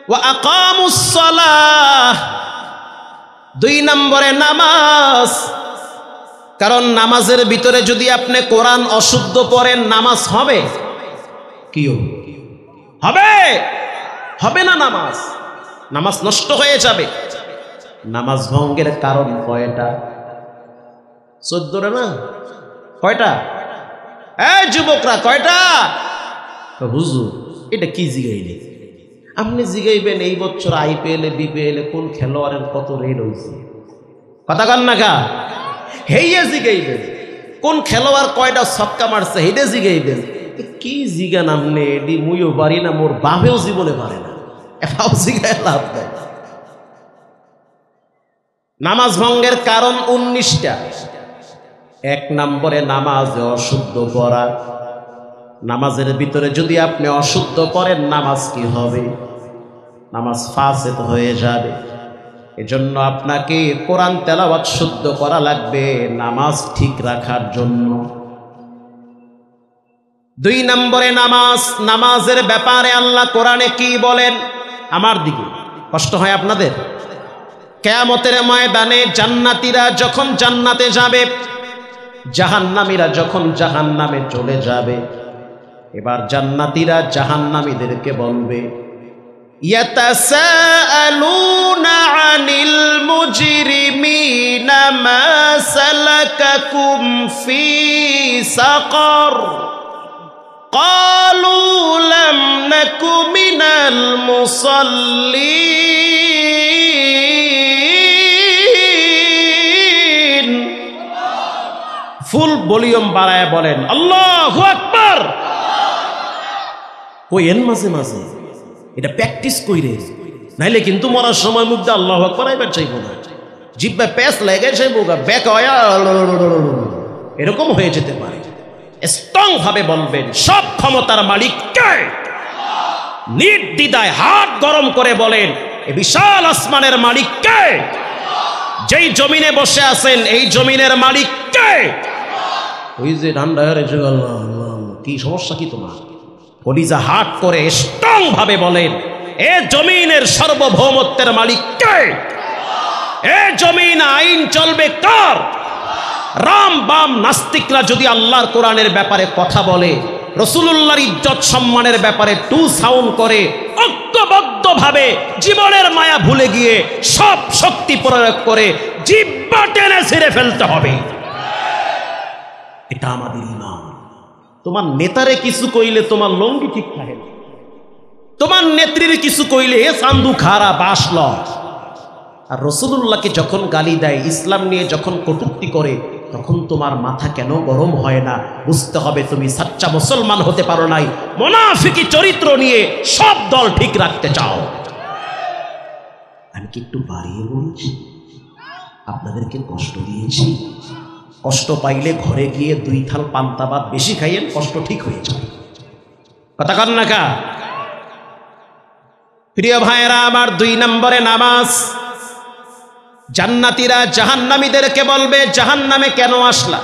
A: ওয়া আকামুস সালাহ, 2 নম্বরে নামাজ। কারণ নামাজের ভিতরে যদি আপনি কোরআন অশুদ্ধ পড়েন, নামাজ হবে কি? হবে? হবে না, নামাজ নামাজ নষ্ট হয়ে যাবে। নামাজ ভঙ্গের কারণ কয়টা? 14টা না? কয়টা? এই যুবকরা কয়টা? হুজুর এটা কি জিগাইলে? আপনি জিগাইবেন এই বছর IPL এ BPL এ কোন খেলোয়াড়ের কত রেড হয়েছে, কথা কান না কা? হেইয়া জিগাইবেন কোন খেলোয়াড় কয়টা ছক্কা মারছে, হেইটা জিগাইবেন। কি জিগান আপনি? এডি মুইও পারি না, মোর বাপেও জীবনে পারে না, এটাও জিগায় লাভ নাই। নামাজ ভঙ্গের কারণ 19টা। 1 নম্বরে নামাজে অশুদ্ধ পড়া। নামাজের ভিতরে যদি আপনি অশুদ্ধ পড়েন নামাজ কি হবে? নামাজ ফাসেদ হয়ে যাবে। এজন্য আপনাকে কোরআন তেলাওয়াত শুদ্ধ করা লাগবে নামাজ ঠিক রাখার জন্য। 2 নম্বরে নামাজের ব্যাপারে আল্লাহ কোরআনে কি বলেন? আমার দিকে কষ্ট হয় আপনাদের? কিয়ামতের ময়দানে জান্নাতীরা যখন জান্নাতে যাবে, জাহান্নামীরা যখন জাহান্নামে চলে যাবে, এবার জান্নাতীরা জাহান্নামীদেরকে বলবে, ইয়াতাসাআলুনা আনিল মুজরিমিনা মা সালাকাকুম ফি সাকার ক্বালু লাম নাকু মিনাল মুসাল্লিন। ফুল ভলিউম বাড়ায় বলেন আল্লাহু আকবার। কইেন মাঝে মাঝে, এটা প্র্যাকটিস কইরে, নাইলে কিন্তু মরার সময় মুখ দিয়ে আল্লাহু আকবার আইবার চাইবো না, জিব্বা প্যাঁচ লেগে চাইবো, ব্যাক এরকম হয়ে যেতে পারে। স্ট্রং ভাবে বলবেন সব ক্ষমতার মালিক কে? নির্দ্বিধায় হাত গরম করে বলেন এই বিশাল আসমানের মালিক কে? যেই জমিনে বসে আছেন এই জমিনের মালিক কে? ওই যে ঠান্ডা কি সমস্যা কি তোমার? কলিজা হাট করে স্ট্রং ভাবে বলেন এ জমিনের সার্বভৌমত্বের মালিক কে? এ জমিন আইন চলবে কার? রাম বাম নাস্তিকরা যদি আল্লাহর কোরআনের ব্যাপারে কথা বলে, রাসূলুল্লাহর ইজ্জত সম্মানের ব্যাপারে টু সাউন্ড করে, ঐক্যবদ্ধ ভাবে জীবনের মায়া ভুলে গিয়ে সব শক্তি প্রয়োগ করে জিহ্বা টেনে ছিঁড়ে ফেলতে হবে। এটা আমাদের ইমান। তোমার নেতারে কিছু কইলে তোমার লঙ্গি ঠিক থাকে না, তোমার নেত্রীর কিছু কইলে চান্দু খারা বাসল। আর রাসূলুল্লাহকে যখন গালি দেয়, ইসলাম নিয়ে যখন কটূক্তি করে, তখন তোমার মাথা কেন গরম হয় না? বুঝতে হবে তুমি সাচ্চা মুসলমান হতে পারো নাই, মুনাফিকি চরিত্র নিয়ে সব দল ঠিক রাখতে চাও। আমি কি একটু বাড়িয়ে বলছি? আপনাদেরকে কষ্ট দিয়েছি? কষ্ট পাইলে ঘরে গিয়ে 2 থাল পান্তা ভাত বেশি খাইয়েন, কষ্ট ঠিক হয়ে যাবে। কথা কন না কা? প্রিয় ভাইয়েরা আমার, 2 নম্বরে নামাজ। জান্নাতীরা জাহান্নামীদেরকে বলবে জাহান্নামে কেন আসলা?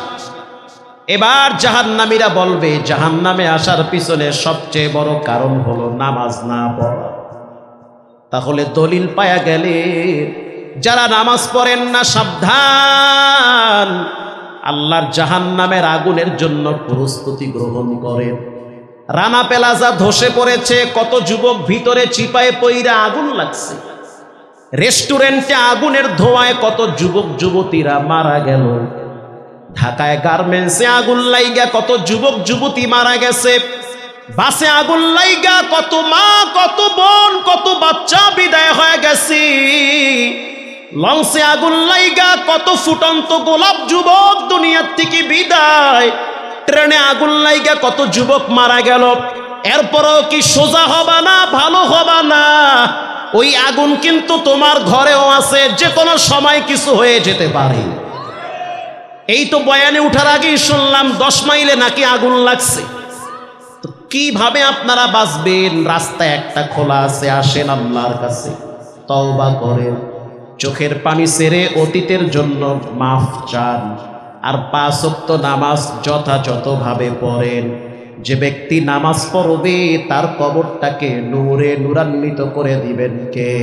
A: এবার জাহান্নামীরা বলবে জাহান্নামে আসার পিছনে সবচেয়ে বড় কারণ হলো নামাজ না পড়া। তাহলে দলিল পায়া গেলে যারা নামাজ পড়েন না সাবধান, আল্লাহর জাহান্নামের আগুনের জন্য প্রস্তুতি গ্রহণ করেন। রানা প্লাজা ধসে পড়েছে, কত যুবক ভিতরে চিপায় পইরা আগুন লাগছে। রেস্টুরেন্টে আগুনের ধোঁয়ায় কত যুবক যুবতীরা মারা গেল। ঢাকায় গার্মেন্টসে আগুন লাইগা কত যুবক যুবতী মারা গেছে। বাসে আগুন লাইগা কত মা, কত বোন, কত বাচ্চা বিদায় হয়ে গেছে। লঞ্চে আগুন লাইগা কত ফুটন্ত গোলাপ যুবক দুনিয়ার থেকে বিদায়। ট্রেনে আগুন লাইগা কত যুবক মারা গেল। এরপরও কি সোজা হবা না, ভালো হবা না? ওই আগুন কিন্তু তোমার ঘরেও আছে, যে কোনো সময় কিছু হয়ে যেতে পারে। এই তো বয়ানে উঠার আগেই শুনলাম 10 মাইলে নাকি আগুন লাগছে। তো কিভাবে আপনারা বাঁচবেন? রাস্তা একটা খোলা আছে, আসেন আল্লাহর কাছে, তওবা করেন, চোখের পানি ছেড়ে অতীতের জন্য মাফ চান, আর 5 ওয়াক্ত নামাজ যথাযথভাবে পড়েন। যে ব্যক্তি নামাজ পড়বে তার কবরটাকে নূরে নূরান্বিত করে দিবেন কে?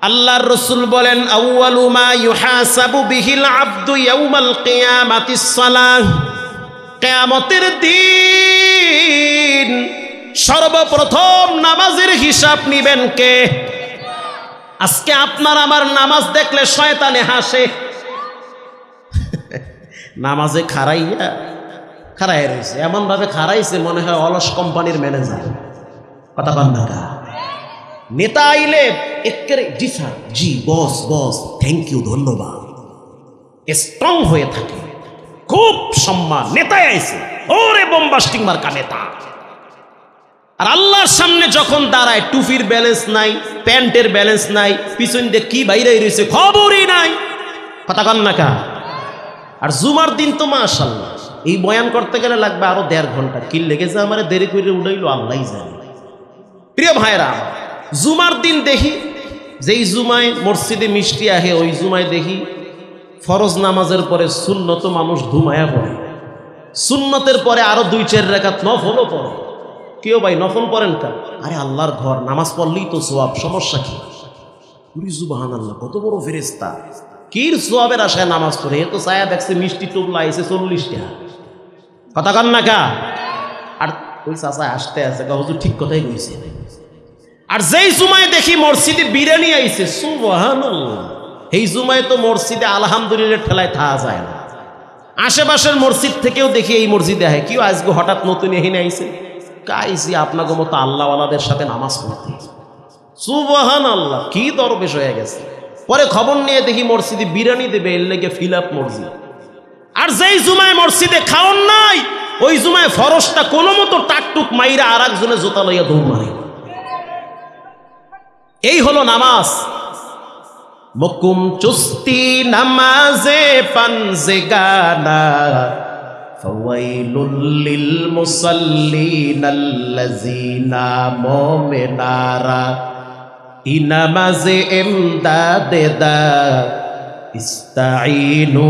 A: আল্লাহর রাসূল বলেন আউয়ালু মা ইউহাসাবু বিহিল আবদু ইয়াউমাল কিয়ামাতিস সালাহ। কিয়ামতের দিন সর্বপ্রথম নামাজের হিসাব নিবেন কে? আজকে আপনার আমার নামাজ দেখলে শয়তানে হাসে। নামাজে খাড়াই রয়েছে, এমন ভাবে খাড়াইছে মনে হয় অলস কোম্পানির ম্যানেজার। কথা বল না, নেতা আইলে একেবারে জি স্যার, জি বস, বস থ্যাংক ইউ, ধন্যবাদ, স্ট্রং হয়ে থাকে, খুব সম্মান। নেতায় আইছে, ওরে বোম্বাস্টিং মার্কা নেতা। আর আল্লাহর সামনে যখন দাঁড়ায় টুপির ব্যালেন্স নাই, প্যান্টের ব্যালেন্স নাই, পিছন দিয়ে কি বাইরে রয়েছে খবরই নাই। কথা কন না কা? আর জুমার দিন তো মাশাআল্লাহ এই বয়ান করতে গেলে লাগবে আরো 1.5 ঘন্টা। কি লেগেছে আমার দেরি করে উঠাইলো আল্লাহই জানে। প্রিয় ভাইরা, জুমার দিন দেখি যেই জুমায় মসজিদে মিষ্টি আহে, ওই জুমায় দেখি ফরজ নামাজের পরে সুন্নত মানুষ ঘুমায়া পড়ে, সুন্নতের পরে আরো 2-4 রাকাত নফলও পড়ে। কেউ ভাই নফল পড়েন কা? আরে আল্লাহর ঘর, নামাজ পড়লেই তো সওয়াব, সমস্যা কি? সুবহানাল্লাহ, কত বড় ফেরেশতা, কি সওয়াবের আশায় নামাজ পড়ে। এ তো ছায়া দেখছে মিষ্টি টোপলা আইছে 40 টাকা। কথা কন না কা? আর ওই চাচা আসতে আছে, হুজুর ঠিক কথাই কইছে। আর যেই জুমায় দেখি মসজিদে বিরিয়ানি আইছে, সুবহানাল্লাহ, এই জুমায় তো মসজিদে আলহামদুলিল্লাহ ঠেলায় থাকা যায় না। আশেপাশের মসজিদ থেকেও দেখি এই মসজিদে আহে, কেউ আজকে হঠাৎ নতুন এখানে আইছে, কাইছি আপনাকে মতো আল্লাহওয়ালাদের সাথে নামাজ পড়তে। সুবহানাল্লাহ, কি দরবেশ হয়ে গেছে। পরে খবর নিয়ে দেখি মসজিদে বিরিয়ানি দেবে, এর লেগে ফিল আপ মসজিদ। আর যেই জুমায় মসজিদে খাওয়ান নাই, ওই জুমায় ফরজটা কোনো মতো টাকটুক মাইরা আর একজনে জোতা লইয়া দৌড় মারে। এই হলো নামাজ। মুকুম চুস্তি নামাজে পানজেগানা, ফাওয়াইলুল লিল মুসাল্লিনাল্লাযিনা মুমিনারা, ই নামাজে ইমদাদে দা ইস্তাঈনু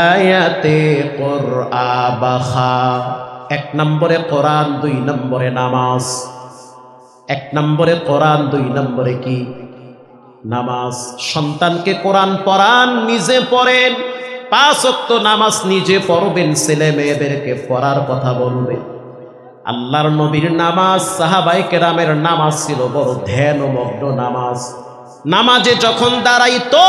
A: আয়াতে কুরআবাখা। 1 নম্বরে কোরআন, 2 নম্বরে নামাজ। 1 নম্বরে কোরআন, 2 নম্বরে কি? নামাজ। সন্তানকে কোরআন পড়ান, নিজে পড়েন, 5 ওয়াক্ত নামাজ নিজে পড়বেন, ছেলে মেয়েদেরকে পড়ার কথা বলবেন। আল্লাহর নবীর নামাজ, সাহাবায়ে কেরামের নামাজ ছিল বড় ধ্যানমগ্ন নামাজ। নামাজে যখন দাঁড়াইতো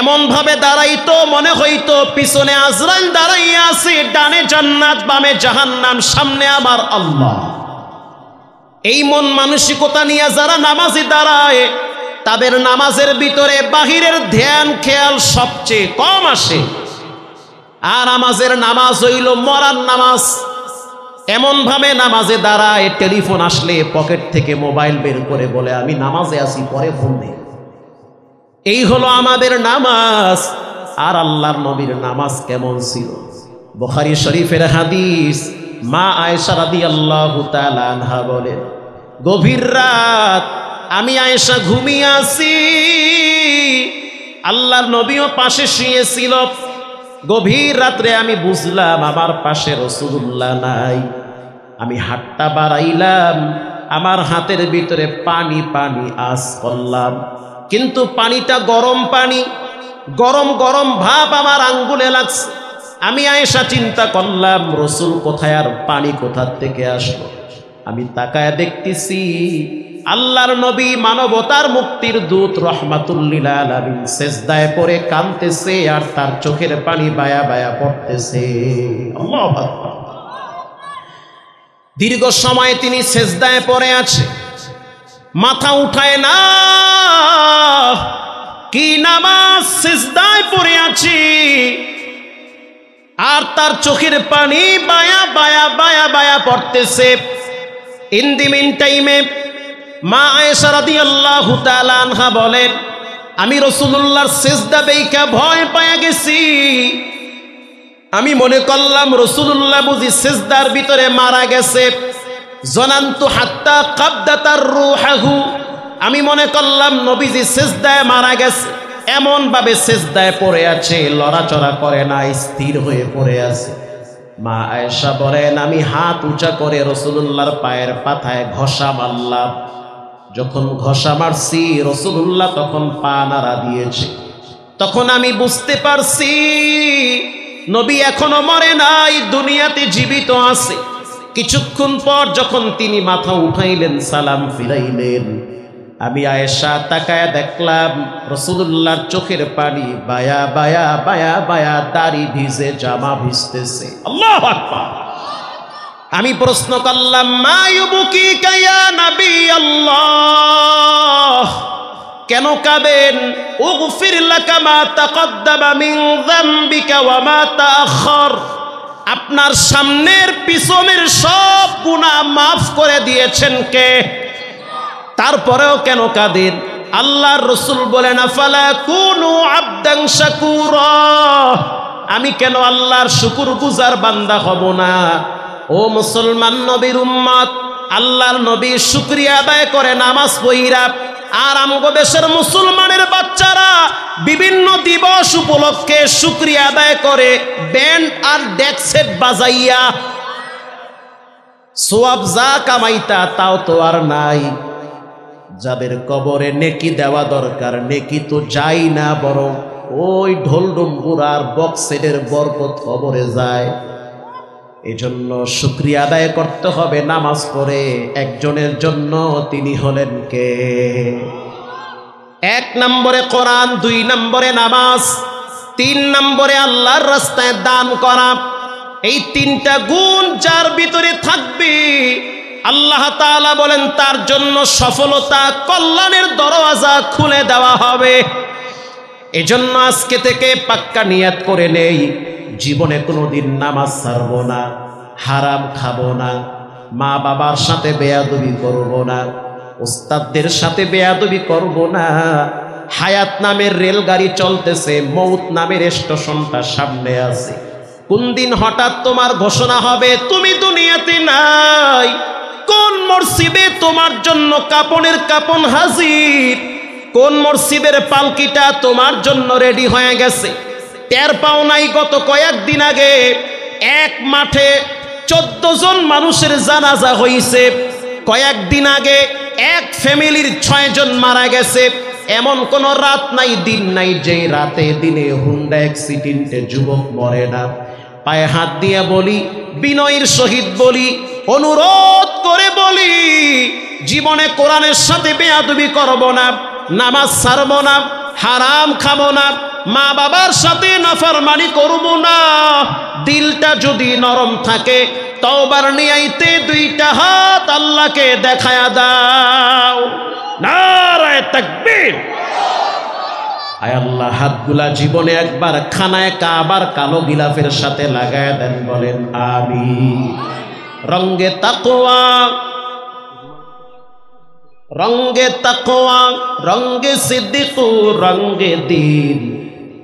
A: এমন ভাবে দাঁড়াইতো মনে হইতো পিছনে আজরাইল দাঁড়াইয়া আছে, ডানে জান্নাত বামে জাহান্নাম, সামনে আমার আল্লাহ। এই মন মানসিকতা নিয়ে যারা নামাজে দাঁড়ায়, তাদের নামাজের ভিতরে বাহিরের ধ্যান খেয়াল সবচেয়ে কম আসে। আর আমাদের নামাজ হইল মরার নামাজ। এমন ভাবে নামাজে দাঁড়ায়, টেলিফোন আসলে পকেট থেকে মোবাইল বের করে বলে আমি নামাজে আছি, পরে ফোন দে। এই হলো আমাদের নামাজ। আর আল্লাহর নবীর নামাজ কেমন ছিল? বুখারী শরীফের হাদিস, মা আয়েশা রাদিয়াল্লাহু তাআলা আনহা বলেন, গভীর রাত আমি আয়েশা ঘুমিয়ে আছি, আল্লাহর নবীও পাশে শুয়েছিল। গভীর রাত্রে আমি বুঝলাম আমার পাশে রাসূলুল্লাহ নাই। আমি হাতটা বাড়াইলাম, আমার হাতের ভিতরে পানি পানি আস করলাম, কিন্তু পানিটা গরম পানি, গরম গরম ভাব আমার আঙ্গুলে লাগছে। আমি আয়েশা চিন্তা করলাম রাসূল কোথায়, আর পানি কোথা থেকে আসলো। আমি তাকায় দেখতেছি আল্লাহর নবী, মানবতার মুক্তির দূত, রাহমাতুল লিল আলামিন, সিজদায় পড়ে কাঁদতেছে, আর তার চোখের পানি বায়া বায়া পড়তেছে। আল্লাহু আকবার। দীর্ঘ সময় তিনি সিজদায় পড়ে আছে, মাথা উঠায় না। কি নামাজ, সিজদায় পড়ে আছি, আর তার চোখের পানি বায়া বায়া বায়া বায়া পড়তেছে। ইন দি মিন টাইমে মা আয়েশা রাদিয়াল্লাহু তাআলা আনহা বলেন, আমি রাসূলুল্লাহর সিজদা দেইখা ভয় পায়া গেছি। আমি মনে করলাম রাসূলুল্লাহ বুঝি সিজদার ভিতরে মারা গেছে। জনান্তু হাত্তা কাবদাতার রূহাহু, আমি মনে করলাম নবীজি সিজদায় মারা গেছে। এমন ভাবে সিজদায় পড়ে আছে, লড়াচড়া করে না, স্থির হয়ে পড়ে আছে। মা আয়েশা বলেন, আমি হাত উঁচা করে রাসূলুল্লাহর পায়ের পাতায় ঘষা মারলাম। যখন ঘষা মারছি, রাসূলুল্লাহ তখন পা নাড়া দিয়েছে। তখন আমি বুঝতে পারছি নবী এখনো মরে নাই, দুনিয়াতে জীবিত আছে। কিছুক্ষণ পর যখন তিনি মাথা উঠাইলেন, সালাম ফিরাইলেন, আমি আয়েশা তাকায়া দেখলাম রাসূলুল্লাহর চোখের পানি বায়া বায়া বায়া বায়া, দাড়ি ভিজে, জামা ভিজতেছে। আল্লাহু আকবার। আমি প্রশ্ন করলাম, মা ইউবকিকা ইয়া নবী আল্লাহ, কেন কাঁদেন? উগফির লাকা মা তাকদ্দামা মিন যামবিকা ওয়া মা তাআখার, আপনার সামনের পিছনের সব গুনাহ মাফ করে দিয়েছেন কে? তারপরেও কেন কাঁদেন? আল্লাহর রাসূল বলেন আফালা কুনু আবদান শাকুরা, আমি কেন আল্লাহর শুকরগুজার বান্দা হব না? ও মুসলমান নবীর উম্মত, আল্লাহর নবী শুকরিয়া আদায় করে নামাজ পড়িরা, আর আমগো দেশের মুসলমানের বাচ্চারা বিভিন্ন দিবস উপলক্ষে শুকরিয়া আদায় করে ব্যান্ড আর ডেক সেট বাজাইয়া। সওয়াব যা কামাইতা তাও তো আর নাই। যাদের কবরে নেকি দেওয়া দরকার, নেকি তো যাই না, বরং ওই ঢোল ডম্বুরার বক্সের বরকত কবরে যায়। এজন্য শুকরিয়া আদায় করতে হবে নামাজ পড়ে একজনের জন্য, তিনি হলেন কে? 1 নম্বরে কোরআন, 2 নম্বরে নামাজ, 3 নম্বরে আল্লাহর রাস্তায় দান করা। এই 3টা গুণ যার ভিতরে থাকবে, আল্লাহ তাআলা বলেন তার জন্য সফলতা, কল্যাণের দরওয়াজা খুলে দেওয়া হবে। এজন্য আজকে থেকে পাক্কা নিয়ত করে নেই, জীবনে কোনোদিন নামাজ ছাড়বো না, হারাম খাবো না, মা বাবার সাথে বেয়াদবি করব না, উস্তাদদের সাথে বেয়াদবি করব না। হায়াত নামের রেলগাড়ি চলতেছে, মৌত নামের স্টেশনটা সামনে আছে। কোন দিন হঠাৎ তোমার ঘোষণা হবে তুমি দুনিয়াতে নাই, কোন মসজিদে তোমার জন্য কাপনের কাপন হাজির, কোন মসজিদের পালকিটা তোমার জন্য রেডি হয়ে গেছে। টের পাও নাই গত কয়েকদিন আগে এক মাঠে 14 জন মানুষের জানাজা হয়েছে। কয়েকদিন আগে এক ফ্যামিলির 6 জন মারা গেছে। এমন কোন রাত নাই, দিন নাই যে রাতে দিনে হুন্ডা অ্যাক্সিডেন্টে যুবক মরে না। পায়ে হাত দিয়ে বলি, বিনয়ের সহিত বলি, অনুরোধ করে বলি, জীবনে কোরআনের সাথে বেয়াদবি করব না, নামাজ ছাড়ব না, হারাম খাবো না, মা বাবার সাথে নাফরমানি করব না। দিলটা যদি নরম থাকে, তওবার নিয়াইতে 2টা হাত আল্লাহকে দেখায়া দাও। নারায়ে তাকবীর। আয় আল্লাহ, হাতগুলা জীবনে একবার খানায় কাবার কালো গিলাফের সাথে লাগায় দেন, বলেন আমিন। রঙ্গে তাকওয়া, রঙ্গে তাকওয়া, রঙ্গে সিদ্দিক, রঙ্গে দিন,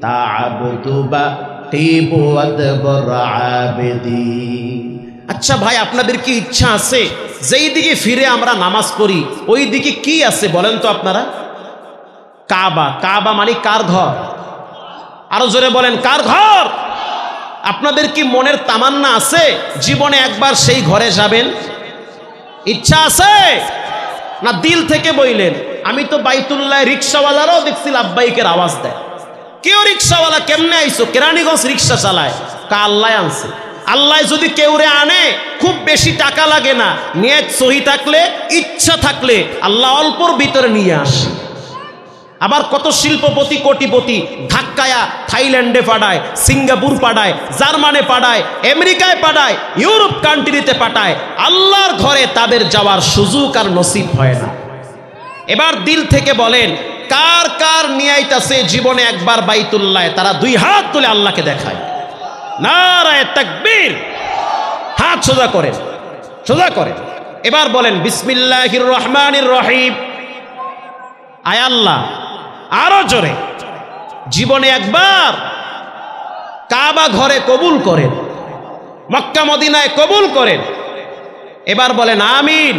A: তা'বুদু বাকিবু আদবর আবেদিন। আচ্ছা ভাই, আপনাদের কি ইচ্ছা আছে যেই দিকে ফিরে আমরা নামাজ পড়ি ওই দিকে কি আছে বলেন তো আপনারা? কাবা। কাবা মানে কার ঘর? আরো জোরে বলেন, কার ঘর? আপনাদের কি মনের তামান্না আছে জীবনে একবার সেই ঘরে যাবেন? ইচ্ছা আছে না দিল থেকে বইলেন? আমি তো বাইতুল্লাহ রিক্সাওয়ালারাও দেখছি লাব্বাইকের আওয়াজ দেয়। কেউ রিক্সাওয়ালা কেমনে আইছো? কেরানীগঞ্জ রিক্সা চালায়, কা আল্লাহ আনছে। আল্লাহ যদি কেউরে আনে খুব বেশি টাকা লাগে না, নিয়ত সহি থাকলে, ইচ্ছা থাকলে আল্লাহ অল্পর ভিতরে নিয়ে আসে। আবার কত শিল্পপতি কোটিপতি ধাক্কায়া থাইল্যান্ডে পাঠায়, সিঙ্গাপুর পাঠায়, জার্মানে পাঠায়, আমেরিকায় পাঠায়, ইউরোপ কান্ট্রিতে পাঠায়। আল্লাহর ঘরে তাদের যাওয়ার সুযোগ আর নসিব হয় না। এবার দিল থেকে বলেন, কার কার নিয়াইতাছে জীবনে একবার বাইতুল্লাহ? তারা 2 হাত তুলে আল্লাহকে দেখায়। নারায়ে তাকবীর। হাত সোজা করেন, সোজা করেন। এবার বলেন বিসমিল্লাহির রহমানির রহিম। আয় আল্লাহ, আরো জোরে, জীবনে একবার কাবা ঘরে কবুল করেন, মক্কা মদিনায় কবুল করেন। এবার বলেন আমিন।